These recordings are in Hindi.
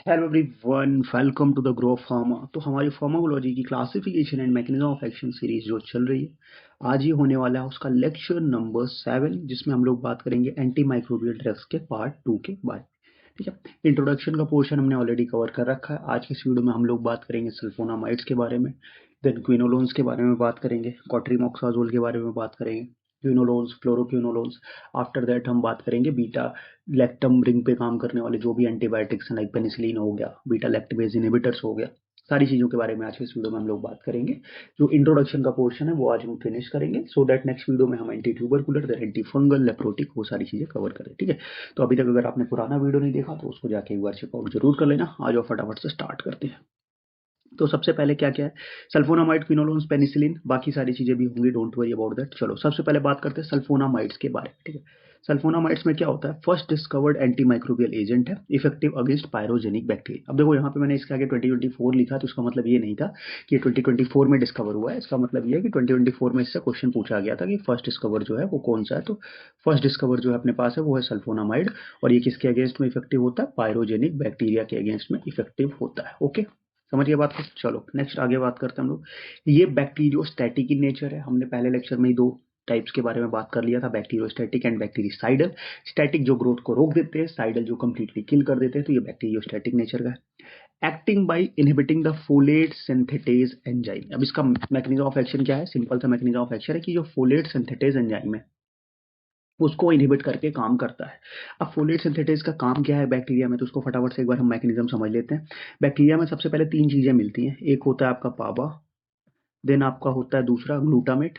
Hello everyone, welcome to the grow pharma. तो हमारी फार्माकोलॉजी की classification and mechanism of action series जो चल रही है, आज ही होने वाला है उसका लेक्चर नंबर 7, जिसमें हम लोग बात करेंगे एंटी माइक्रोबियल ड्रग्स के पार्ट 2 के बारे में। ठीक है, इंट्रोडक्शन का पोर्शन हमने ऑलरेडी कवर कर रखा है। आज के इस वीडियो में हम लोग बात करेंगे सल्फोनामाइड्स के बारे में, देन क्विनोलोन्स के बारे में बात करेंगे, कॉट्रीमॉक्साजोल के बारे में बात करेंगे, क्विनोलोन्स, फ्लोरोक्विनोलोन्स। आफ्टर दैट हम बात करेंगे बीटा लैक्टम रिंग पे काम करने वाले जो भी एंटीबायोटिक्स हैं, लाइक पेनिसिलिन हो गया, बीटा लैक्टमेज इनहिबिटर्स हो गया। सारी चीज़ों के बारे में आज के इस वीडियो में हम लोग बात करेंगे। जो इंट्रोडक्शन का पोर्शन है वो आज हम फिनिश करेंगे, सो दैट नेक्स्ट वीडियो में हम anti tubercular, then anti fungal, leprotic, वो सारी चीज़ें कवर करें। ठीक है, तो अभी तक अगर आपने पुराना वीडियो नहीं देखा तो उसको जाके एक बार चेकआउट जरूर कर लेना। आज और फटाफट से स्टार्ट करते हैं। तो सबसे पहले क्या क्या है, सल्फोनामाइड, क्विनोलोन्स, पेनिसिलिन, बाकी सारी चीजें भी होंगी, डोंट वरी अबाउट दैट। चलो सबसे पहले बात करते हैं सल्फोनामाइड्स के बारे में। ठीक है, सल्फोनामाइड्स में क्या होता है, first discovered anti microbial agent है, इफेक्टिव अगेंस्ट पायरोजेनिक बैक्टीरिया। अब देखो यहाँ पे मैंने इसके आगे 2024 लिखा, तो उसका मतलब ये नहीं था कि 2024 में डिस्कवर हुआ है। इसका मतलब ये है कि 2024 में इससे क्वेश्चन पूछा गया था कि फर्स्ट डिस्कवर जो है वो कौन सा है। तो फर्स्ट डिस्कवर जो है अपने पास है वो है सल्फोनामाइड, और ये किसके अगेंस्ट में इफेक्टिव होता है, पायरोजेनिक बैक्टीरिया के अगेंस्ट में इफेक्टिव होता है। ओके, समझ गए बात को। चलो नेक्स्ट आगे बात करते हैं हम लोग। ये बैक्टीरियोस्टैटिक इन नेचर है। हमने पहले लेक्चर में ही दो टाइप्स के बारे में बात कर लिया था, बैक्टीरियोस्टैटिक एंड बैक्टीरिसाइडल। स्टैटिक जो ग्रोथ को रोक देते हैं, साइडल जो कंप्लीटली किल कर देते हैं। तो ये बैक्टीरियोस्टैटिक नेचर का है। Acting by inhibiting the folate synthetase enzyme. अब इसका मैकेनिज्म ऑफ एक्शन क्या है, सिंपल सा मैकेनिज्म ऑफ एक्शन है कि जो फोलेट सिंथेटेज एंजाइम है उसको इनहिबिट करके काम करता है। अब फोलेट सिंथेटेज का काम क्या है बैक्टीरिया में, तो उसको फटाफट से एक बार हम मैकेनिज्म समझ लेते हैं। बैक्टीरिया में सबसे पहले तीन चीजें मिलती हैं। एक होता है आपका पाबा, देन आपका होता है दूसरा ग्लूटामेट,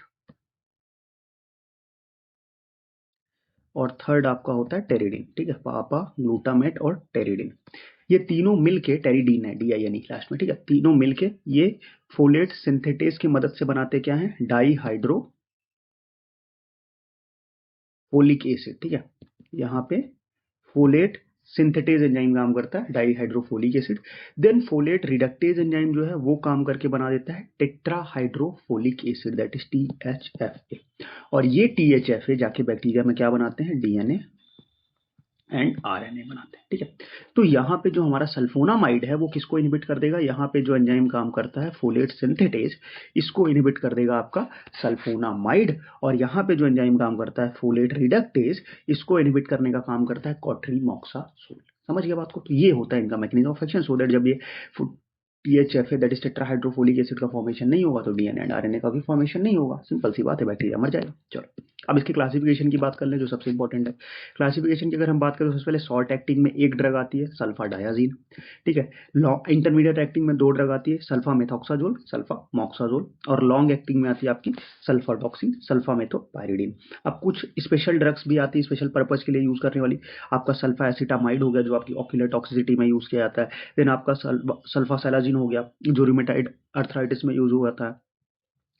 और थर्ड आपका होता है टेरिडीन। ठीक है, पापा, ग्लूटामेट और टेरिडीन, ये तीनों मिलके, टेरिडीन है DINE लास्ट में। ठीक है, तीनों मिलके ये फोलेट सिंथेटेज की मदद से बनाते क्या है, डाई हाइड्रो फोलिक एसिड। ठीक है, यहाँ पे फोलेट सिंथेटेज एंजाइम काम करता है, dihydrofolic acid. Then folate reductase enzyme जो है वो काम करके बना देता है tetrahydrofolic acid, that is THFA। और ये THFA जाके बैक्टीरिया में क्या बनाते हैं, DNA एंड RNA बनाते हैं। ठीक है, तो यहाँ पे जो हमारा सल्फोनामाइड है वो किसको इनहिबिट कर देगा, यहाँ पे जो एंजाइम काम करता है फोलेट सिंथेटेज, इसको इनहिबिट कर देगा आपका सल्फोनामाइड। और यहाँ पे जो एंजाइम काम करता है फोलेट रिडक्टेज, इसको इनहिबिट करने का काम करता है कॉट्रीमॉक्साजोल। समझ गया बात को। तो ये होता है इनका mechanism of action, so that जब ये THFA that is tetrahydrofolic acid का फॉर्मेशन नहीं होगा तो DNA एंड RNA का भी फॉर्मेशन नहीं होगा। सिंपल सी बात है, बैक्टीरिया मर जाएगा। चलो अब इसकी क्लासिफिकेशन की बात कर लें, जो सबसे इंपॉर्टेंट है। क्लासिफिकेशन की अगर हम बात करें तो सबसे पहले शॉर्ट एक्टिंग में एक ड्रग आती है, सल्फा डायाजीन। ठीक है, इंटरमीडिएट एक्टिंग में दो ड्रग आती है, सल्फा मेथॉक्साजोल, सल्फा मॉक्साजोल। और लॉन्ग एक्टिंग में आती है आपकी सल्फा डॉक्सिन, सल्फा मेथोपायरिडीन। अब कुछ स्पेशल ड्रग्स भी आती है स्पेशल पर्पज के लिए यूज करने वाली। आपका सल्फा एसिटामाइड हो गया जो आपकी ऑक्यूलर टॉक्सिसिटी में यूज किया जाता है। देन आपका सल्फा सैलाजिन हो गया जो रूमेटाइड अर्थराइटिस में यूज होता है।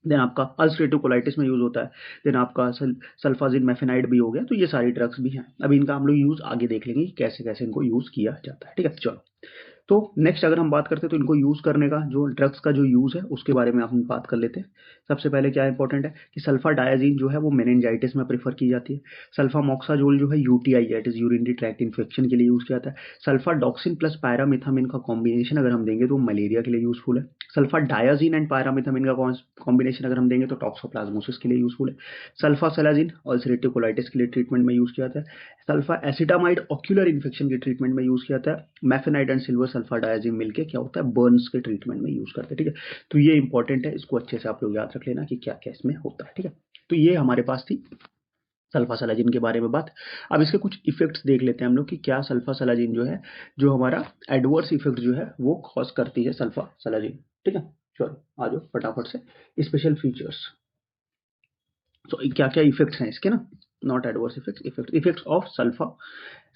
देन आपका अल्सरेटिव कोलाइटिस में यूज होता है। देन आपका सल्फाजिन मेफेनाइड भी हो गया। तो ये सारी ड्रग्स भी हैं। अभी इनका हम लोग यूज आगे देख लेंगे कि कैसे कैसे इनको यूज किया जाता है। ठीक है, चलो तो नेक्स्ट अगर हम बात करते हैं तो इनको यूज करने का, जो ड्रग्स का जो यूज है उसके बारे में हम बात कर लेते हैं। सबसे पहले क्या इंपॉर्टेंट है कि सल्फा डायाजीन जो है वो मेनिंजाइटिस में प्रेफर की जाती है। सल्फा मॉक्साजोल जो है UTI, that is urinary tract infection के लिए यूज किया जाता है। सल्फा डॉक्सिन प्लस पैरामिथामिन का कॉम्बिनेशन अगर हम देंगे तो मलेरिया के लिए यूजफुल है। सल्फा डायाजीन एंड पैरामिथामिन का कॉम्बिनेशन अगर हम देंगे तो टॉक्सोप्लाज्मोसिस के लिए यूजफुल है। सल्फा सैलाजिन अल्सरेटिव कोलाइटिस के लिए ट्रीटमेंट में यूज किया जाता है। सल्फा एसिटामाइड ऑक्यूलर इन्फेक्शन के ट्रीटमेंट में यूज किया जाता है। मैफेनाइड एंड सिल्वर सल्फा डायाजीन मिलके क्या होता है, बर्न्स के ट्रीटमेंट में यूज करते हैं। ठीक है, तो ये इंपॉर्टेंट है, इसको अच्छे से आप लोग याद रख लेना कि क्या क्या इसमें होता है। ठीक है, तो ये हमारे पास थी सल्फा सलाजिन के बारे में बात। अब इसके कुछ इफेक्ट्स देख लेते हैं हम लोग कि क्या सल्फा सलाजिन जो है, जो हमारा एडवर्स इफेक्ट जो है वो कॉज करती है सल्फा सलाजिन। ठीक है, चलो आ जाओ फटाफट से स्पेशल फीचर्स। तो क्या क्या इफेक्ट्स हैं इसके ना, not adverse effects, effects of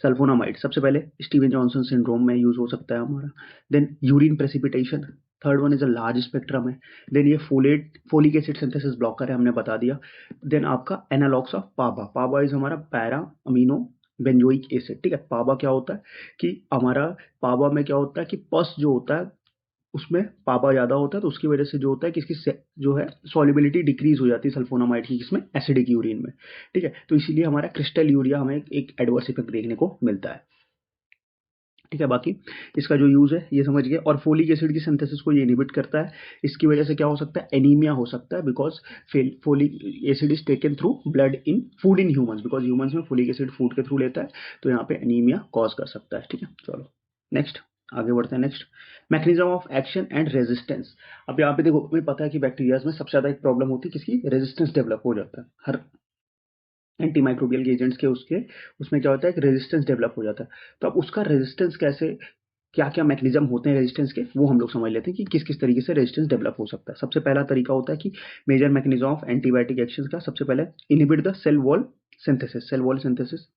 sulphonamide. सबसे पहले स्टीवन जॉनसन सिंड्रोम में यूज हो सकता है हमारा। Then urine precipitation, third one is a large spectrum है। देन ये फोलिक एसिड सिंथेसिस ब्लॉकर है, हमने बता दिया। देन आपका analogues of PABA, PABA is हमारा पैरा अमीनो बेंजोइक एसिड। ठीक है, पाबा क्या होता है कि हमारा पाबा में क्या होता है कि पस जो होता है उसमें पापा ज़्यादा होता है, तो उसकी वजह से जो होता है कि इसकी जो है सॉल्युबिलिटी डिक्रीज हो जाती है सल्फोनामाइड की, जिसमें एसिडिक यूरिन में। ठीक है, तो इसीलिए हमारा क्रिस्टल यूरिया हमें एक एडवर्स इफेक्ट देखने को मिलता है। ठीक है। बाकी इसका जो यूज है ये समझ गए। और फोलिक एसिड की सिंथेसिस को ये इनहिबिट करता है। इसकी वजह से क्या हो सकता है, एनीमिया हो सकता है, because folic acid is taken through blood in food in humans, because humans में फोलिक एसिड फूड के थ्रू लेता है, तो यहाँ पे एनीमिया कॉज कर सकता है। ठीक है, चलो नेक्स्ट आगे बढ़ते हैं। Next mechanism of action and resistance. अब यहाँ पे देखो, हमें पता है कि बैक्टीरियाज में सबसे ज्यादा एक प्रॉब्लम होती है किसकी, रेजिस्टेंस डेवलप हो जाता है हर एंटीमाइक्रोबियल के एजेंट्स के उसके उसमें क्या होता है कि रेजिस्टेंस डेवलप हो जाता है। तो अब उसका रेजिस्टेंस कैसे, क्या क्या मैकेनिज्म होते हैं रेजिस्टेंस के, वो हम लोग समझ लेते हैं कि किस किस तरीके से रेजिस्टेंस डेवलप हो सकता है। सबसे पहला तरीका होता है कि major mechanism of antibiotic action का, सबसे पहले inhibit the cell wall synthesis. Cell wall synthesis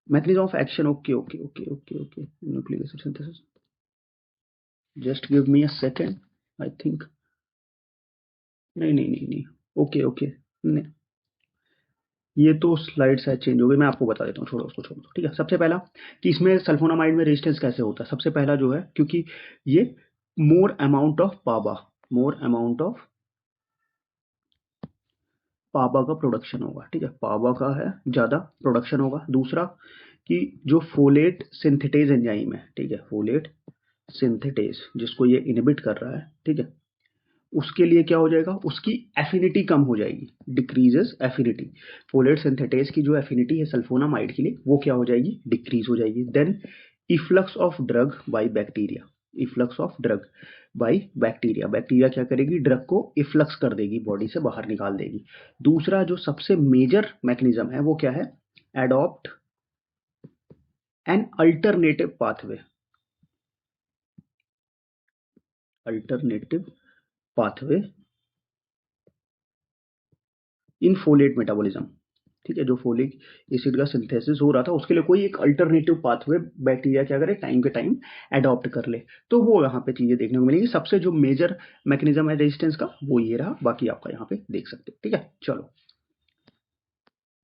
mechanism of action, okay okay okay okay okay, nucleic acid synthesis, just give me a second. I think नहीं नहीं नहीं नहीं, ओके ओके, नहीं ये तो स्लाइड शायद चेंज हो गई, मैं आपको बता देता हूँ, छोड़ो उसको, छोड़ो ठीक है। सबसे पहला कि इसमें सल्फोनामाइड में रेजिस्टेंस कैसे होता है, सबसे पहला जो है, क्योंकि ये more amount of PABA, more amount of PABA का प्रोडक्शन होगा। ठीक है, पाबा का है ज्यादा प्रोडक्शन होगा। दूसरा कि जो फोलेट सिंथेटेज एंजाइम है, ठीक है, फोलेट सिंथेटेज जिसको ये इनहिबिट कर रहा है, ठीक है, उसके लिए क्या हो जाएगा, उसकी एफिनिटी कम हो जाएगी, डिक्रीजेस एफिनिटी। फोलेट सिंथेटेज की जो एफिनिटी है सल्फोनामाइड के लिए, वो क्या हो जाएगी, डिक्रीज हो जाएगी। Then efflux of drug by bacteria, efflux of drug by bacteria, bacteria क्या करेगी, ड्रग को इफ्लक्स कर देगी, बॉडी से बाहर निकाल देगी। दूसरा जो सबसे मेजर मैकेनिज्म है वो क्या है, adopt an alternative pathway, alternative pathway in folate metabolism. ठीक है, जो फोलिक एसिड का सिंथेसिस हो रहा था उसके लिए कोई एक अल्टरनेटिव पाथवे बैक्टीरिया क्या करे, टाइम के टाइम एडॉप्ट कर ले, तो वो यहाँ पे चीजें देखने को मिलेंगी। सबसे जो मेजर मैकेनिज्म है रेजिस्टेंस का वो ये रहा, बाकी आपका यहाँ पे देख सकते हैं। ठीक है, चलो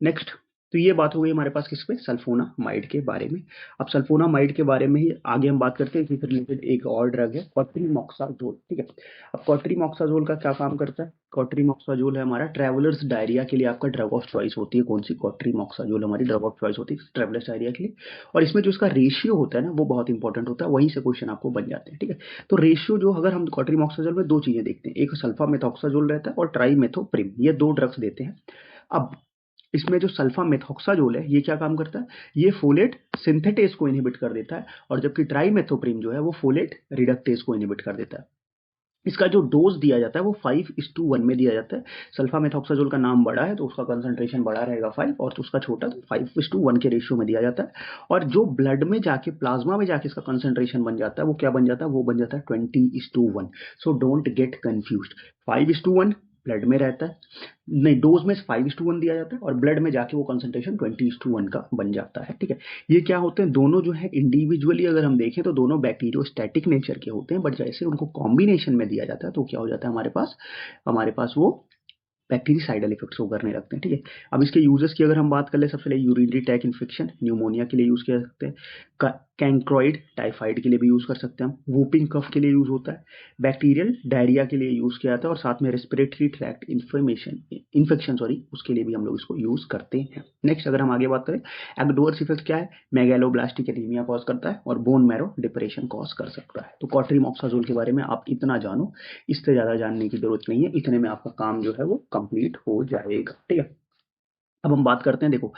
नेक्स्ट। तो ये बात हो गई हमारे पास किस पे, सल्फोनामाइड के बारे में। अब सल्फोनामाइड के बारे में ही आगे हम बात करते हैं, इससे रिलेटेड एक और ड्रग है क्वाट्रीमॉक्साजोल। ठीक है, अब क्वाट्रीमॉक्साजोल का क्या काम करता है, क्वाट्रीमॉक्साजोल है हमारा ट्रैवलर्स डायरिया के लिए आपका ड्रग ऑफ चॉइस होती है। कौन सी, क्वाट्रीमॉक्साजोल हमारी ड्रग ऑफ चॉइस होती है ट्रैवलर्स डायरिया के लिए। और इसमें जो इसका रेशियो होता है ना वो बहुत इंपॉर्टेंट होता है, वहीं से क्वेश्चन आपको बन जाते हैं। ठीक है, तो रेशियो जो, अगर हम क्वाट्रीमॉक्साजोल में दो चीजें देखते हैं, एक सल्फा मेथॉक्साजोल रहता है और ट्राईमेथोप्रिम, ये दो ड्रग्स देते हैं। अब इसमें जो सल्फा मेथॉक्साजोल है ये क्या काम करता है, ये फोलेट सिंथेटेज को इनहिबिट कर देता है, और जबकि ट्राईमेथोप्रिम जो है वो फोलेट रिडक्टेज को इनहिबिट कर देता है। इसका जो डोज दिया जाता है वो 5:1 में दिया जाता है। सल्फा मेथॉक्साजोल का नाम बड़ा है तो उसका कंसंट्रेशन बड़ा रहेगा 5, और उसका छोटा तो 5:1 के रेशियो में दिया जाता है। और जो ब्लड में जाके, प्लाज्मा में जाके इसका कंसंट्रेशन बन जाता है वो क्या बन जाता है, वो बन जाता है 20:1। So don't get confused, 5:1 blood में रहता है, नहीं डोज में 5:1 दिया जाता है, और ब्लड में जाके वो कंसंट्रेशन 20:1 का बन जाता है। ठीक है, ये क्या होते हैं, दोनों जो है इंडिविजुअली अगर हम देखें तो दोनों बैक्टीरियोस्टैटिक नेचर के होते हैं, बट जैसे उनको कॉम्बिनेशन में दिया जाता है तो क्या हो जाता है हमारे पास वो बैक्टीरियासाइडल इफेक्ट्स को करने लगते हैं। ठीक है, अब इसके यूजेस की अगर हम बात कर ले, सबसे पहले यूरिनरी ट्रैक इन्फेक्शन, न्यूमोनिया के लिए यूज किया जा सकते हैं, कैंक्रोइड टाइफाइड के लिए भी यूज कर सकते हैं हम, वूपिंग कफ के लिए यूज होता है, बैक्टीरियल डायरिया के लिए यूज किया जाता है, और साथ में रेस्पिरेटरी ट्रैक्ट इन्फेक्शन उसके लिए भी हम लोग इसको यूज करते हैं। नेक्स्ट अगर हम आगे बात करें, एडवर्स इफेक्ट क्या है, मेगैलोब्लास्टिक एनीमिया कॉज करता है और बोन मैरो डिप्रेशन कॉज कर सकता है। तो क्वाट्रीमॉक्साजोल के बारे में आप इतना जानो, इससे ज्यादा जानने की जरूरत नहीं है, इतने में आपका काम जो है वो कंप्लीट हो जाएगा। ठीक है, अब हम बात करते हैं, देखो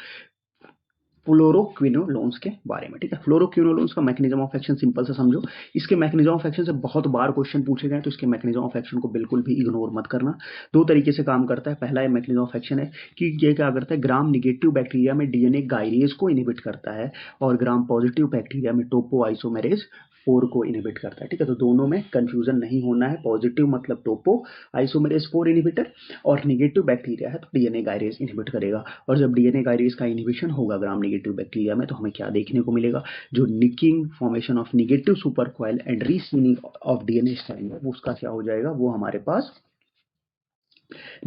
फ्लोरोक्विनोलोन्स के बारे में। ठीक है, फ्लोरोक्विनोलोन्स का मैकेनिज्म ऑफ एक्शन सिंपल से समझो। इसके मैकेनिज्म ऑफ एक्शन से बहुत बार क्वेश्चन पूछे गए, तो इसके मैकेनिज्म ऑफ एक्शन को बिल्कुल भी इग्नोर मत करना। दो तरीके से काम करता है। पहला मैकेनिज्म ऑफ एक्शन है कि ये क्या करता है, ग्राम निगेटिव बैक्टीरिया में डीएनए गायरेज को इनहिबिट करता है, और ग्राम पॉजिटिव बैक्टीरिया में टोपो आइसोमेरेज 4 को इनहिबिट करता है। ठीक है, तो दोनों में कंफ्यूजन नहीं होना है, पॉजिटिव मतलब टोपो आइसोमेरेज 4 इनहिबिटर, और निगेटिव बैक्टीरिया है तो डीएनए गायरेज इनहिबिट करेगा। और जब डीएनए गायरेज का इनहिबिशन होगा ग्राम नेगेटिव बैक्टीरिया में, तो हमें क्या देखने को मिलेगा, जो nicking formation of negative supercoil and resealing of DNA strand है, उसका क्या हो जाएगा, वो हमारे पास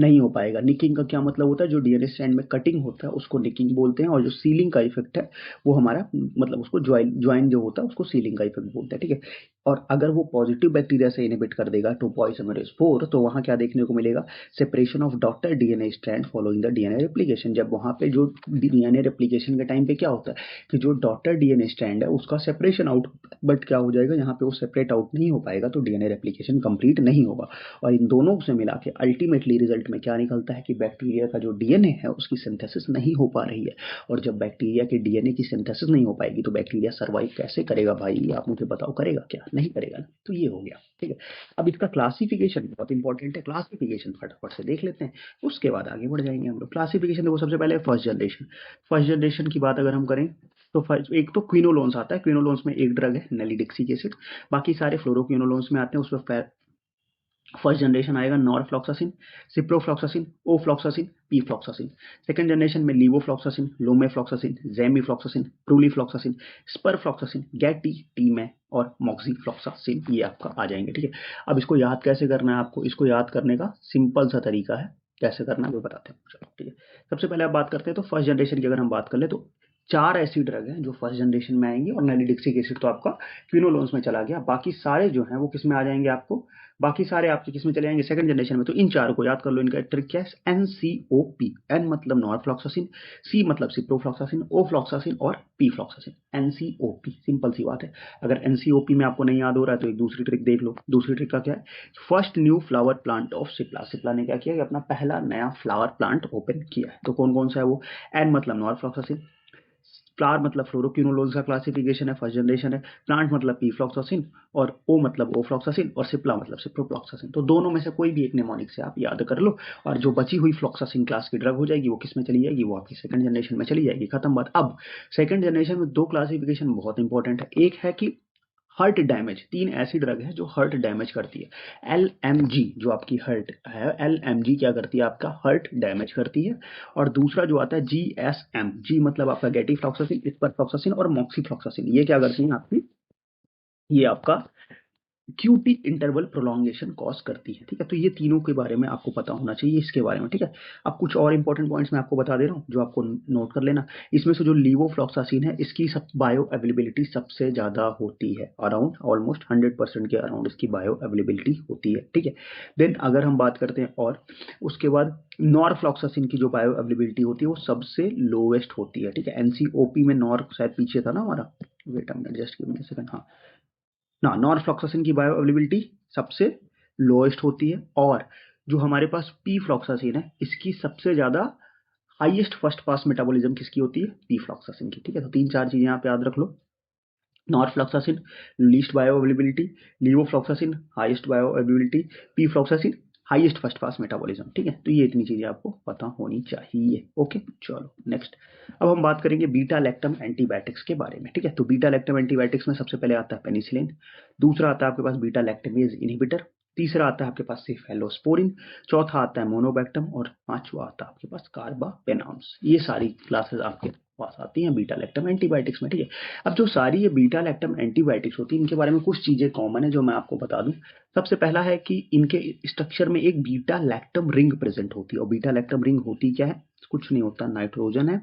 नहीं हो पाएगा। निकिंग का क्या मतलब होता है, जो डीएनए स्ट्रैंड में कटिंग होता है उसको निकिंग बोलते हैं, और जो सीलिंग का इफेक्ट है वो हमारा मतलब उसको ज्वाइन जो होता है उसको सीलिंग का इफेक्ट बोलते हैं। ठीक है, और अगर वो पॉजिटिव बैक्टीरिया से इनहिबिट कर देगा टोपोइसोमेरेज 4, तो वहां क्या देखने को मिलेगा, separation of daughter DNA strand following the DNA replication. जब वहां पे जो डीएनए रेप्लिकेशन के टाइम पे क्या होता है कि जो डॉटर डीएनए स्ट्रैंड है उसका सेपरेशन आउट, बट क्या हो जाएगा यहाँ पे वो सेपरेट आउट नहीं हो पाएगा, तो डीएनए रेप्लिकेशन कंप्लीट नहीं होगा। और इन दोनों से मिला के अल्टीमेटली रिजल्ट में क्या निकलता है कि बैक्टीरिया का जो डीएनए है उसकी सिंथेसिस नहीं हो पा रही है। और जब बैक्टीरिया के डीएनए की सिंथेसिस नहीं हो पाएगी तो बैक्टीरिया सर्वाइव कैसे करेगा भाई, आप मुझे बताओ, करेगा क्या, नहीं करेगा ना। तो ये हो गया, ठीक है। अब इसका क्लासिफिकेशन बहुत इंपॉर्टेंट है, क्लासिफिकेशन फटाफट से देख लेते हैं, उसके बाद आगे बढ़ जाएंगे हम लोग। क्लासिफिकेशन देखो, सबसे पहले फर्स्ट जनरेशन। फर्स्ट जनरेशन की बात अगर हम करें तो एक तो क्विनोलोन्स आता है, क्विनोलोन्स में एक ड्रग है नेलिडिक्सिक एसिड, बाकी सारे फ्लोरोक्विनोलोन्स में आते हैं। उसमें फर्स्ट जनरेशन आएगा norfloxacin, ciprofloxacin, ofloxacin, pefloxacin. Second generation में levofloxacin, lomefloxacin, gemifloxacin, trovafloxacin, sparfloxacin, gati, tema और मॉक्सीफ्लॉक्सासिन, ये आपका आ जाएंगे, ठीक है। अब इसको याद कैसे करना है आपको, इसको याद करने का सिंपल सा तरीका है, कैसे करना है वो बताते हैं, चलो ठीक है। सबसे पहले आप बात करते हैं तो फर्स्ट जनरेशन की अगर हम बात कर ले तो 4 ऐसी ड्रग हैं जो फर्स्ट जनरेशन में आएंगी, और नेलिडिक्सिक एसिड तो आपका क्विनोलोन्स में चला गया, बाकी सारे जो हैं वो किस में आ जाएंगे आपको, बाकी सारे आपके किस में चले जाएंगे, सेकंड जनरेशन में। तो इन चारों को याद कर लो, इनका ट्रिक क्या है, एनसीओपी। एन मतलब नॉरफ्लॉक्सासिन, सी मतलब सिप्रोफ्लॉक्सासिन, ओफ्लॉक्सासिन और पीफ्लॉक्सासिन, एनसीओपी। सिंपल सी बात है। अगर एनसीओपी में आपको नहीं याद हो रहा है तो एक दूसरी ट्रिक देख लो। दूसरी ट्रिक का क्या है, first new flower plant of Cipla. Cipla ने क्या किया कि अपना पहला नया फ्लावर प्लांट ओपन किया है। तो कौन कौन सा है वो, एन मतलब नॉरफ्लॉक्सासिन, फ्लावर मतलब फ्लोरोक्विनोलोन्स का क्लासिफिकेशन है, फर्स्ट जनरेशन है, प्लांट मतलब पीफ्लॉक्सासिन, और ओ मतलब ओफ्लॉक्सासिन, और सिप्ला मतलब सिप्रोफ्लॉक्सासिन। तो दोनों में से कोई भी एक निमोनिक से आप याद कर लो, और जो बची हुई फ्लॉक्सासिन क्लास की ड्रग हो जाएगी वो किस में चली जाएगी, वो आपकी सेकंड जनरेशन में चली जाएगी, खत्म बात। अब सेकंड जनरेशन में 2 क्लासिफिकेशन बहुत इंपॉर्टेंट है। एक है कि हर्ट डैमेज, 3 ऐसी ड्रग है जो हर्ट डैमेज करती है। एलएमजी जो आपकी हर्ट है, एलएमजी क्या करती है, आपका हर्ट डैमेज करती है। और दूसरा जो आता है जीएसएम, जी मतलब आपका गेटिफ्लॉक्सासिन, स्परफ्लॉक्सासिन और मॉक्सीफ्लॉक्सासिन, ये क्या करती हैं आपकी, ये आपका क्यूटी इंटरवल प्रोलॉन्गेशन कॉज करती है, ठीक है। तो ये तीनों के बारे में आपको पता होना चाहिए इसके बारे में, ठीक है। अब कुछ और इंपॉर्टेंट पॉइंट्स मैं आपको बता दे रहा हूँ जो आपको नोट कर लेना। इसमें से जो लीवोफ्लॉक्सासिन है इसकी सब बायो अवेलेबिलिटी सबसे ज्यादा होती है, अराउंड ऑलमोस्ट 100% के अराउंड इसकी बायो अवेलेबिलिटी होती है, ठीक है। देन अगर हम बात करते हैं और उसके बाद नॉरफ्लॉक्सासिन की जो बायो अवेलेबिलिटी होती है वो सबसे लोवेस्ट होती है, ठीक है। एनसीओपी में नॉर शायद पीछे था ना हमारा, wait a minute, just give me a second, हाँ ना, नॉरफ्लॉक्सासिन की बायो अवेलेबिलिटी सबसे लोएस्ट होती है। और जो हमारे पास पी फ्लॉक्सासिन है इसकी सबसे ज्यादा हाईएस्ट फर्स्ट पास मेटाबॉलिज्म किसकी होती है, पी फ्लॉक्सासिन की, ठीक है। तो 3-4 चीजें यहाँ पे याद रख लो, norfloxacin least bioavailability, levofloxacin highest bioavailability, pefloxacin highest first pass metabolism, ठीक है। तो ये इतनी चीजें आपको पता होनी चाहिए, ओके। चलो नेक्स्ट, अब हम बात करेंगे बीटा लैक्टम एंटीबायोटिक्स के बारे में, ठीक है। तो बीटा लैक्टम एंटीबायोटिक्स में सबसे पहले आता है पेनिसिलिन, दूसरा आता है आपके पास बीटा लैक्टमेज इनहिबिटर, तीसरा आता है आपके पास सेफेलोस्पोरिन, चौथा आता है मोनोबैक्टम, और पांचवा आता है आपके पास कार्बापेनॉम्स। ये सारी क्लासेस आपके पास आती हैं बीटा लैक्टम एंटीबायोटिक्स में, ठीक है। अब जो सारी ये बीटा लैक्टम एंटीबायोटिक्स होती है इनके बारे में कुछ चीजें कॉमन है जो मैं आपको बता दूं। सबसे पहला है कि इनके स्ट्रक्चर में एक बीटा लैक्टम रिंग प्रेजेंट होती है, और बीटा लैक्टम रिंग होती क्या है, कुछ नहीं होता, नाइट्रोजन है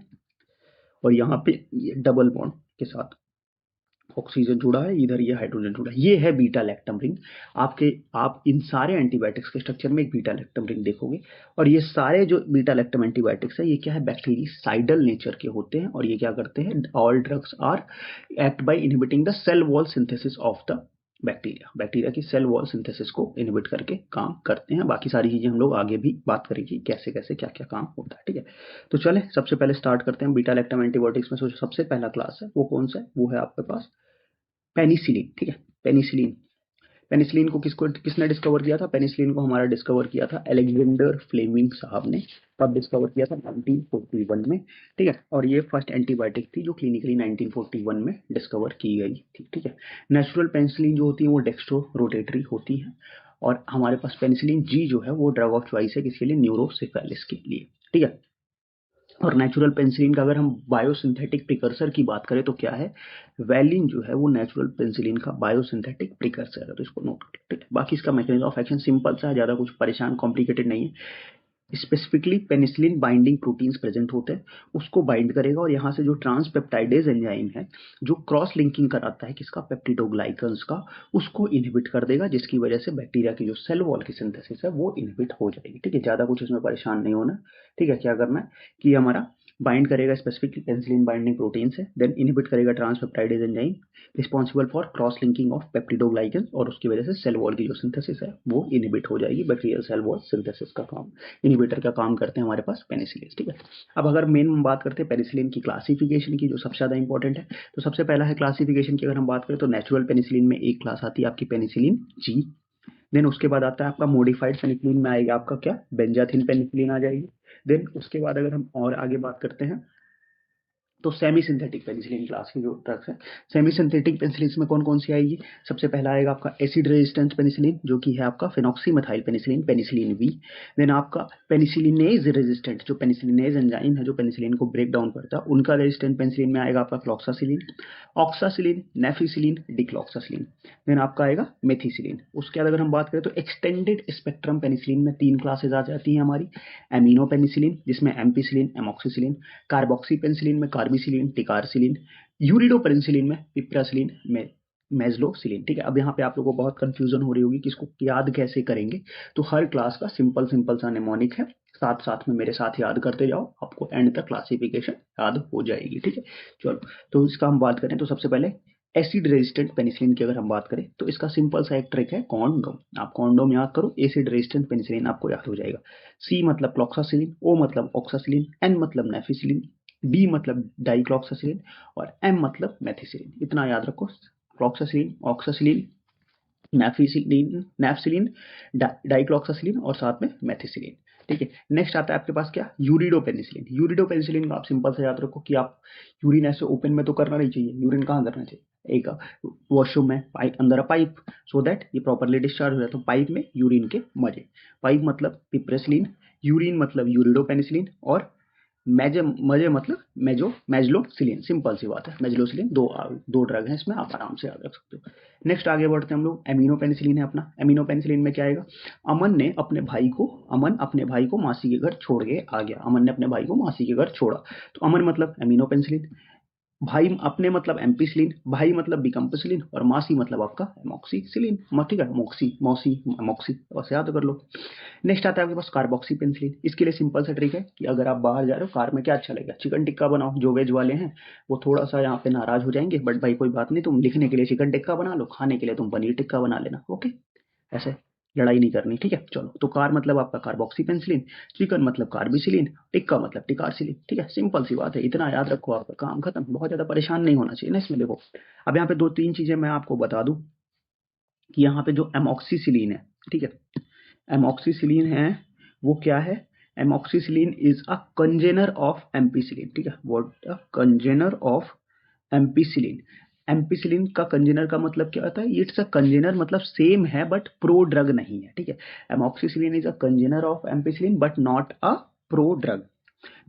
और यहाँ पे ये डबल बॉन्ड के साथ ऑक्सीजन जुड़ा है, इधर ये हाइड्रोजन जुड़ा है, ये है बीटा लैक्टम रिंग। आप इन सारे एंटीबायोटिक्स के स्ट्रक्चर में एक बीटा लैक्टम रिंग देखोगे। और ये सारे जो बीटा लैक्टम एंटीबायोटिक्स है ये क्या है, बैक्टीरिसाइडल नेचर के होते हैं, और ये क्या करते हैं, all drugs are act by inhibiting the cell wall synthesis of the bacteria की सेल वॉल सिंथेसिस को इनहिबिट करके काम करते हैं। बाकी सारी चीजें हम लोग आगे भी बात करेंगे कैसे कैसे क्या क्या काम होता है, ठीक है। तो चले सबसे पहले स्टार्ट करते हैं बीटा लैक्टम एंटीबायोटिक्स में। सबसे पहला क्लास है वो कौन सा है, वो है आपके पास पेनिसिलिन, ठीक है। पेनिसिलिन, पेनिसिलिन को किसने डिस्कवर किया था, पेनिसिलिन को हमारा डिस्कवर किया था अलेक्जेंडर फ्लेमिंग साहब ने। कब डिस्कवर किया था, 1941 में, ठीक है। और ये फर्स्ट एंटीबायोटिक थी जो क्लिनिकली 1941 में डिस्कवर की गई थी, ठीक है। नेचुरल पेनिसिलिन जो होती है वो डेक्स्ट्रो रोटेटरी होती है, और हमारे पास पेनिसिलिन जी जो है वो ड्रग ऑफ चॉइस है किसके लिए, न्यूरोसिफेलिस के लिए, ठीक है। और नेचुरल पेनिसिलिन का अगर हम बायोसिंथेटिक प्रिकर्सर की बात करें तो क्या है, वैलिन जो है वो नेचुरल पेनिसिलिन का बायोसिंथेटिक प्रिकर्सर है, तो इसको नोट कर, ठीक है। बाकी इसका मैकेनिज्म ऑफ एक्शन सिंपल सा है, ज्यादा कुछ परेशान कॉम्प्लिकेटेड नहीं है। Specifically penicillin binding proteins present होते हैं, उसको बाइंड करेगा और यहाँ से जो ट्रांसपेप्टाइडेज एंजाइम है जो क्रॉस लिंकिंग कराता है किसका, पेप्टिडोग्लाइकन्स का, उसको इनहिबिट कर देगा, जिसकी वजह से बैक्टीरिया की जो सेल वॉल की सिंथेसिस है वो इनहिबिट हो जाएगी। ठीक है, ज्यादा कुछ इसमें परेशान नहीं होना। ठीक है, क्या करना है कि हमारा बाइंड करेगा स्पेसिफिकली पेनिसिलिन बाइंडिंग प्रोटीन से, देन इनहिबिट करेगा ट्रांसपेप्टाइडेज enzyme responsible for cross linking of peptidoglycan, और उसकी वजह से सेल वॉल की जो सिंथेसिस है वो इनहिबिट हो जाएगी। बैक्टीरियल सेल वॉल सिंथेसिस का काम, इनहिबिटर का काम करते हैं हमारे पास पेनिसिलिन। ठीक है, अब अगर मेन हम बात करते हैं पेनिसिलिन की क्लासिफिकेशन की, जो सबसे ज्यादा इंपॉर्टेंट है, तो सबसे पहला है क्लासिफिकेशन की। अगर हम बात करें तो नेचुरल पेनिसिलिन में एक क्लास आती है आपकी पेनिसिलिन जी, देन उसके बाद आता है आपका मॉडिफाइड पेनिसिलिन में आएगा आपका क्या, बेंजाथिन पेनिसिलिन आ जाएगी। देन उसके बाद अगर हम और आगे बात करते हैं तो सेमी सिंथेटिक पेनिसिलिन क्लास की जो ड्रग्स है, सेमी सिंथेटिक पेनिसिलिन में कौन कौन सी आएगी, सबसे पहला आएगा आपका एसिड रेजिस्टेंस पेनिसिलिन जो कि है आपका फेनॉक्सीमेथाइल पेनिसिलिन, पेनिसिलिन वी। देन आपका पेनिसिलिनेज रेजिस्टेंट, जो पेनिसिलिनेज एंजाइम है जो पेनिसिलिन को ब्रेक डाउन करता है, उनका रेजिस्टेंट पेनिसिलिन में आएगा आपका फ्लॉक्सासिलिन, ऑक्सासिलिन, नेफिसिलिन, डिक्लॉक्सासिलिन। देन आपका आएगा मेथिसिलिन। उसके बाद अगर हम बात करें तो एक्सटेंडेड स्पेक्ट्रम पेनिसिलिन में तीन क्लासेज आ जाती हैं हमारी, एमिनो पेनिसिलिन जिसमें एम्पिसिलिन, एमॉक्सिसिलिन, कार्बोक्सी पेनिसिलिन में कार्बिसिलिन, टिकारसिलिन, यूरिडो पेनिसिलिन में पिप्रासिलिन, मेजलोसिलिन। ठीक है, अब यहाँ पे आप लोगों को बहुत कंफ्यूजन हो रही होगी कि इसको याद कैसे करेंगे, तो हर क्लास का सिंपल सिंपल सा निमोनिक है, साथ साथ में मेरे साथ याद करते जाओ, आपको एंड तक क्लासिफिकेशन याद हो जाएगी। ठीक है, चलो तो इसका हम बात करें तो सबसे पहले एसिड रेजिस्टेंट पेनिसिलिन की अगर हम बात करें तो इसका सिंपल सा एक ट्रिक है, कॉन्डोम। आप कॉन्डोम याद करो, एसिड रेजिस्टेंट पेनिसिलिन आपको याद हो जाएगा। सी मतलब क्लॉक्सासिलिन, ओ मतलब ऑक्सासिलिन, एन मतलब नेफिसिलिन, डी मतलब डाइक्लॉक्सासिलिन और एम मतलब मेथिसिलिन। इतना याद रखो, क्लॉक्सासिलिन, ऑक्सासिलिन, नेफिसिलिन, नेफसिलिन, डाइक्लॉक्सासिलिन और साथ में मेथिसिलिन। ठीक है, नेक्स्ट आता है आपके पास क्या, यूरिडो पेनिसिलिन। यूरिडो पेनिसिलिन का आप सिंपल से याद रखो कि आप यूरिन ऐसे ओपन में तो करना नहीं चाहिए, यूरिन कहाँ करना चाहिए, एक वॉशरूम में पाइप, अंदर अ पाइप, सो दैट ये प्रॉपरली डिस्चार्ज हो जाए। तो पाइप में यूरिन के मजे, पाइप मतलब पिप्रेसिलिन, यूरिन मतलब यूरिडो पेनिसिलिन और मजे मतलब मेजलोसिलिन। सिंपल सी बात है, मेजलोसिलिन दो ड्रग हैं इसमें, आप आराम से याद रख सकते हो। नेक्स्ट आगे बढ़ते हैं हम लोग, एमिनो पेनिसिलिन है अपना। एमिनो पेनिसिलिन में क्या आएगा, अमन अपने भाई को मासी के घर छोड़ के आ गया, अमन ने अपने भाई को मासी के घर छोड़ा, तो अमन मतलब एमिनो पेनिसिलिन, भाई अपने मतलब एम्पिसिलिन, भाई मतलब बिकम्पिसिलिन और मासी मतलब आपका एमॉक्सिसिलिन। ठीक है, मोक्सी मौसी एमॉक्सी, बस याद कर लो। नेक्स्ट आता है आपके पास कार्बोक्सी पेनिसिलिन। इसके लिए सिंपल सा ट्रिक है कि अगर आप बाहर जा रहे हो, कार में क्या अच्छा लगेगा, चिकन टिक्का बनाओ। जो वेज वाले हैं वो थोड़ा सा यहाँ पे नाराज हो जाएंगे, बट भाई कोई बात नहीं, तुम लिखने के लिए चिकन टिक्का बना लो, खाने के लिए तुम पनीर टिक्का बना लेना। ओके, ऐसे लड़ाई नहीं करनी। ठीक है, चलो तो कार मतलब आपका कार्बोक्सी पेनिसिलिन, चिकन मतलब कार्बिसिलिन, टिक्का मतलब टिकारसिलिन। ठीक है, सिंपल सी बात है, इतना याद रखो, आपका काम खत्म। बहुत ज्यादा परेशान नहीं होना चाहिए ना इसमें। देखो अब यहाँ पे दो तीन चीजें मैं आपको बता दूं कि यहाँ पे जो एमॉक्सिसिलिन है, ठीक है, एमॉक्सिसिलिन है वो क्या है, amoxicillin is a congener of ampicillin. ठीक है, what a congener of ampicillin. Ampicillin का कंजेनर का मतलब क्या होता है, इट्स अ कंजेनर मतलब सेम है बट प्रो ड्रग नहीं है। ठीक है, amoxicillin is a congener of ampicillin but not a prodrug,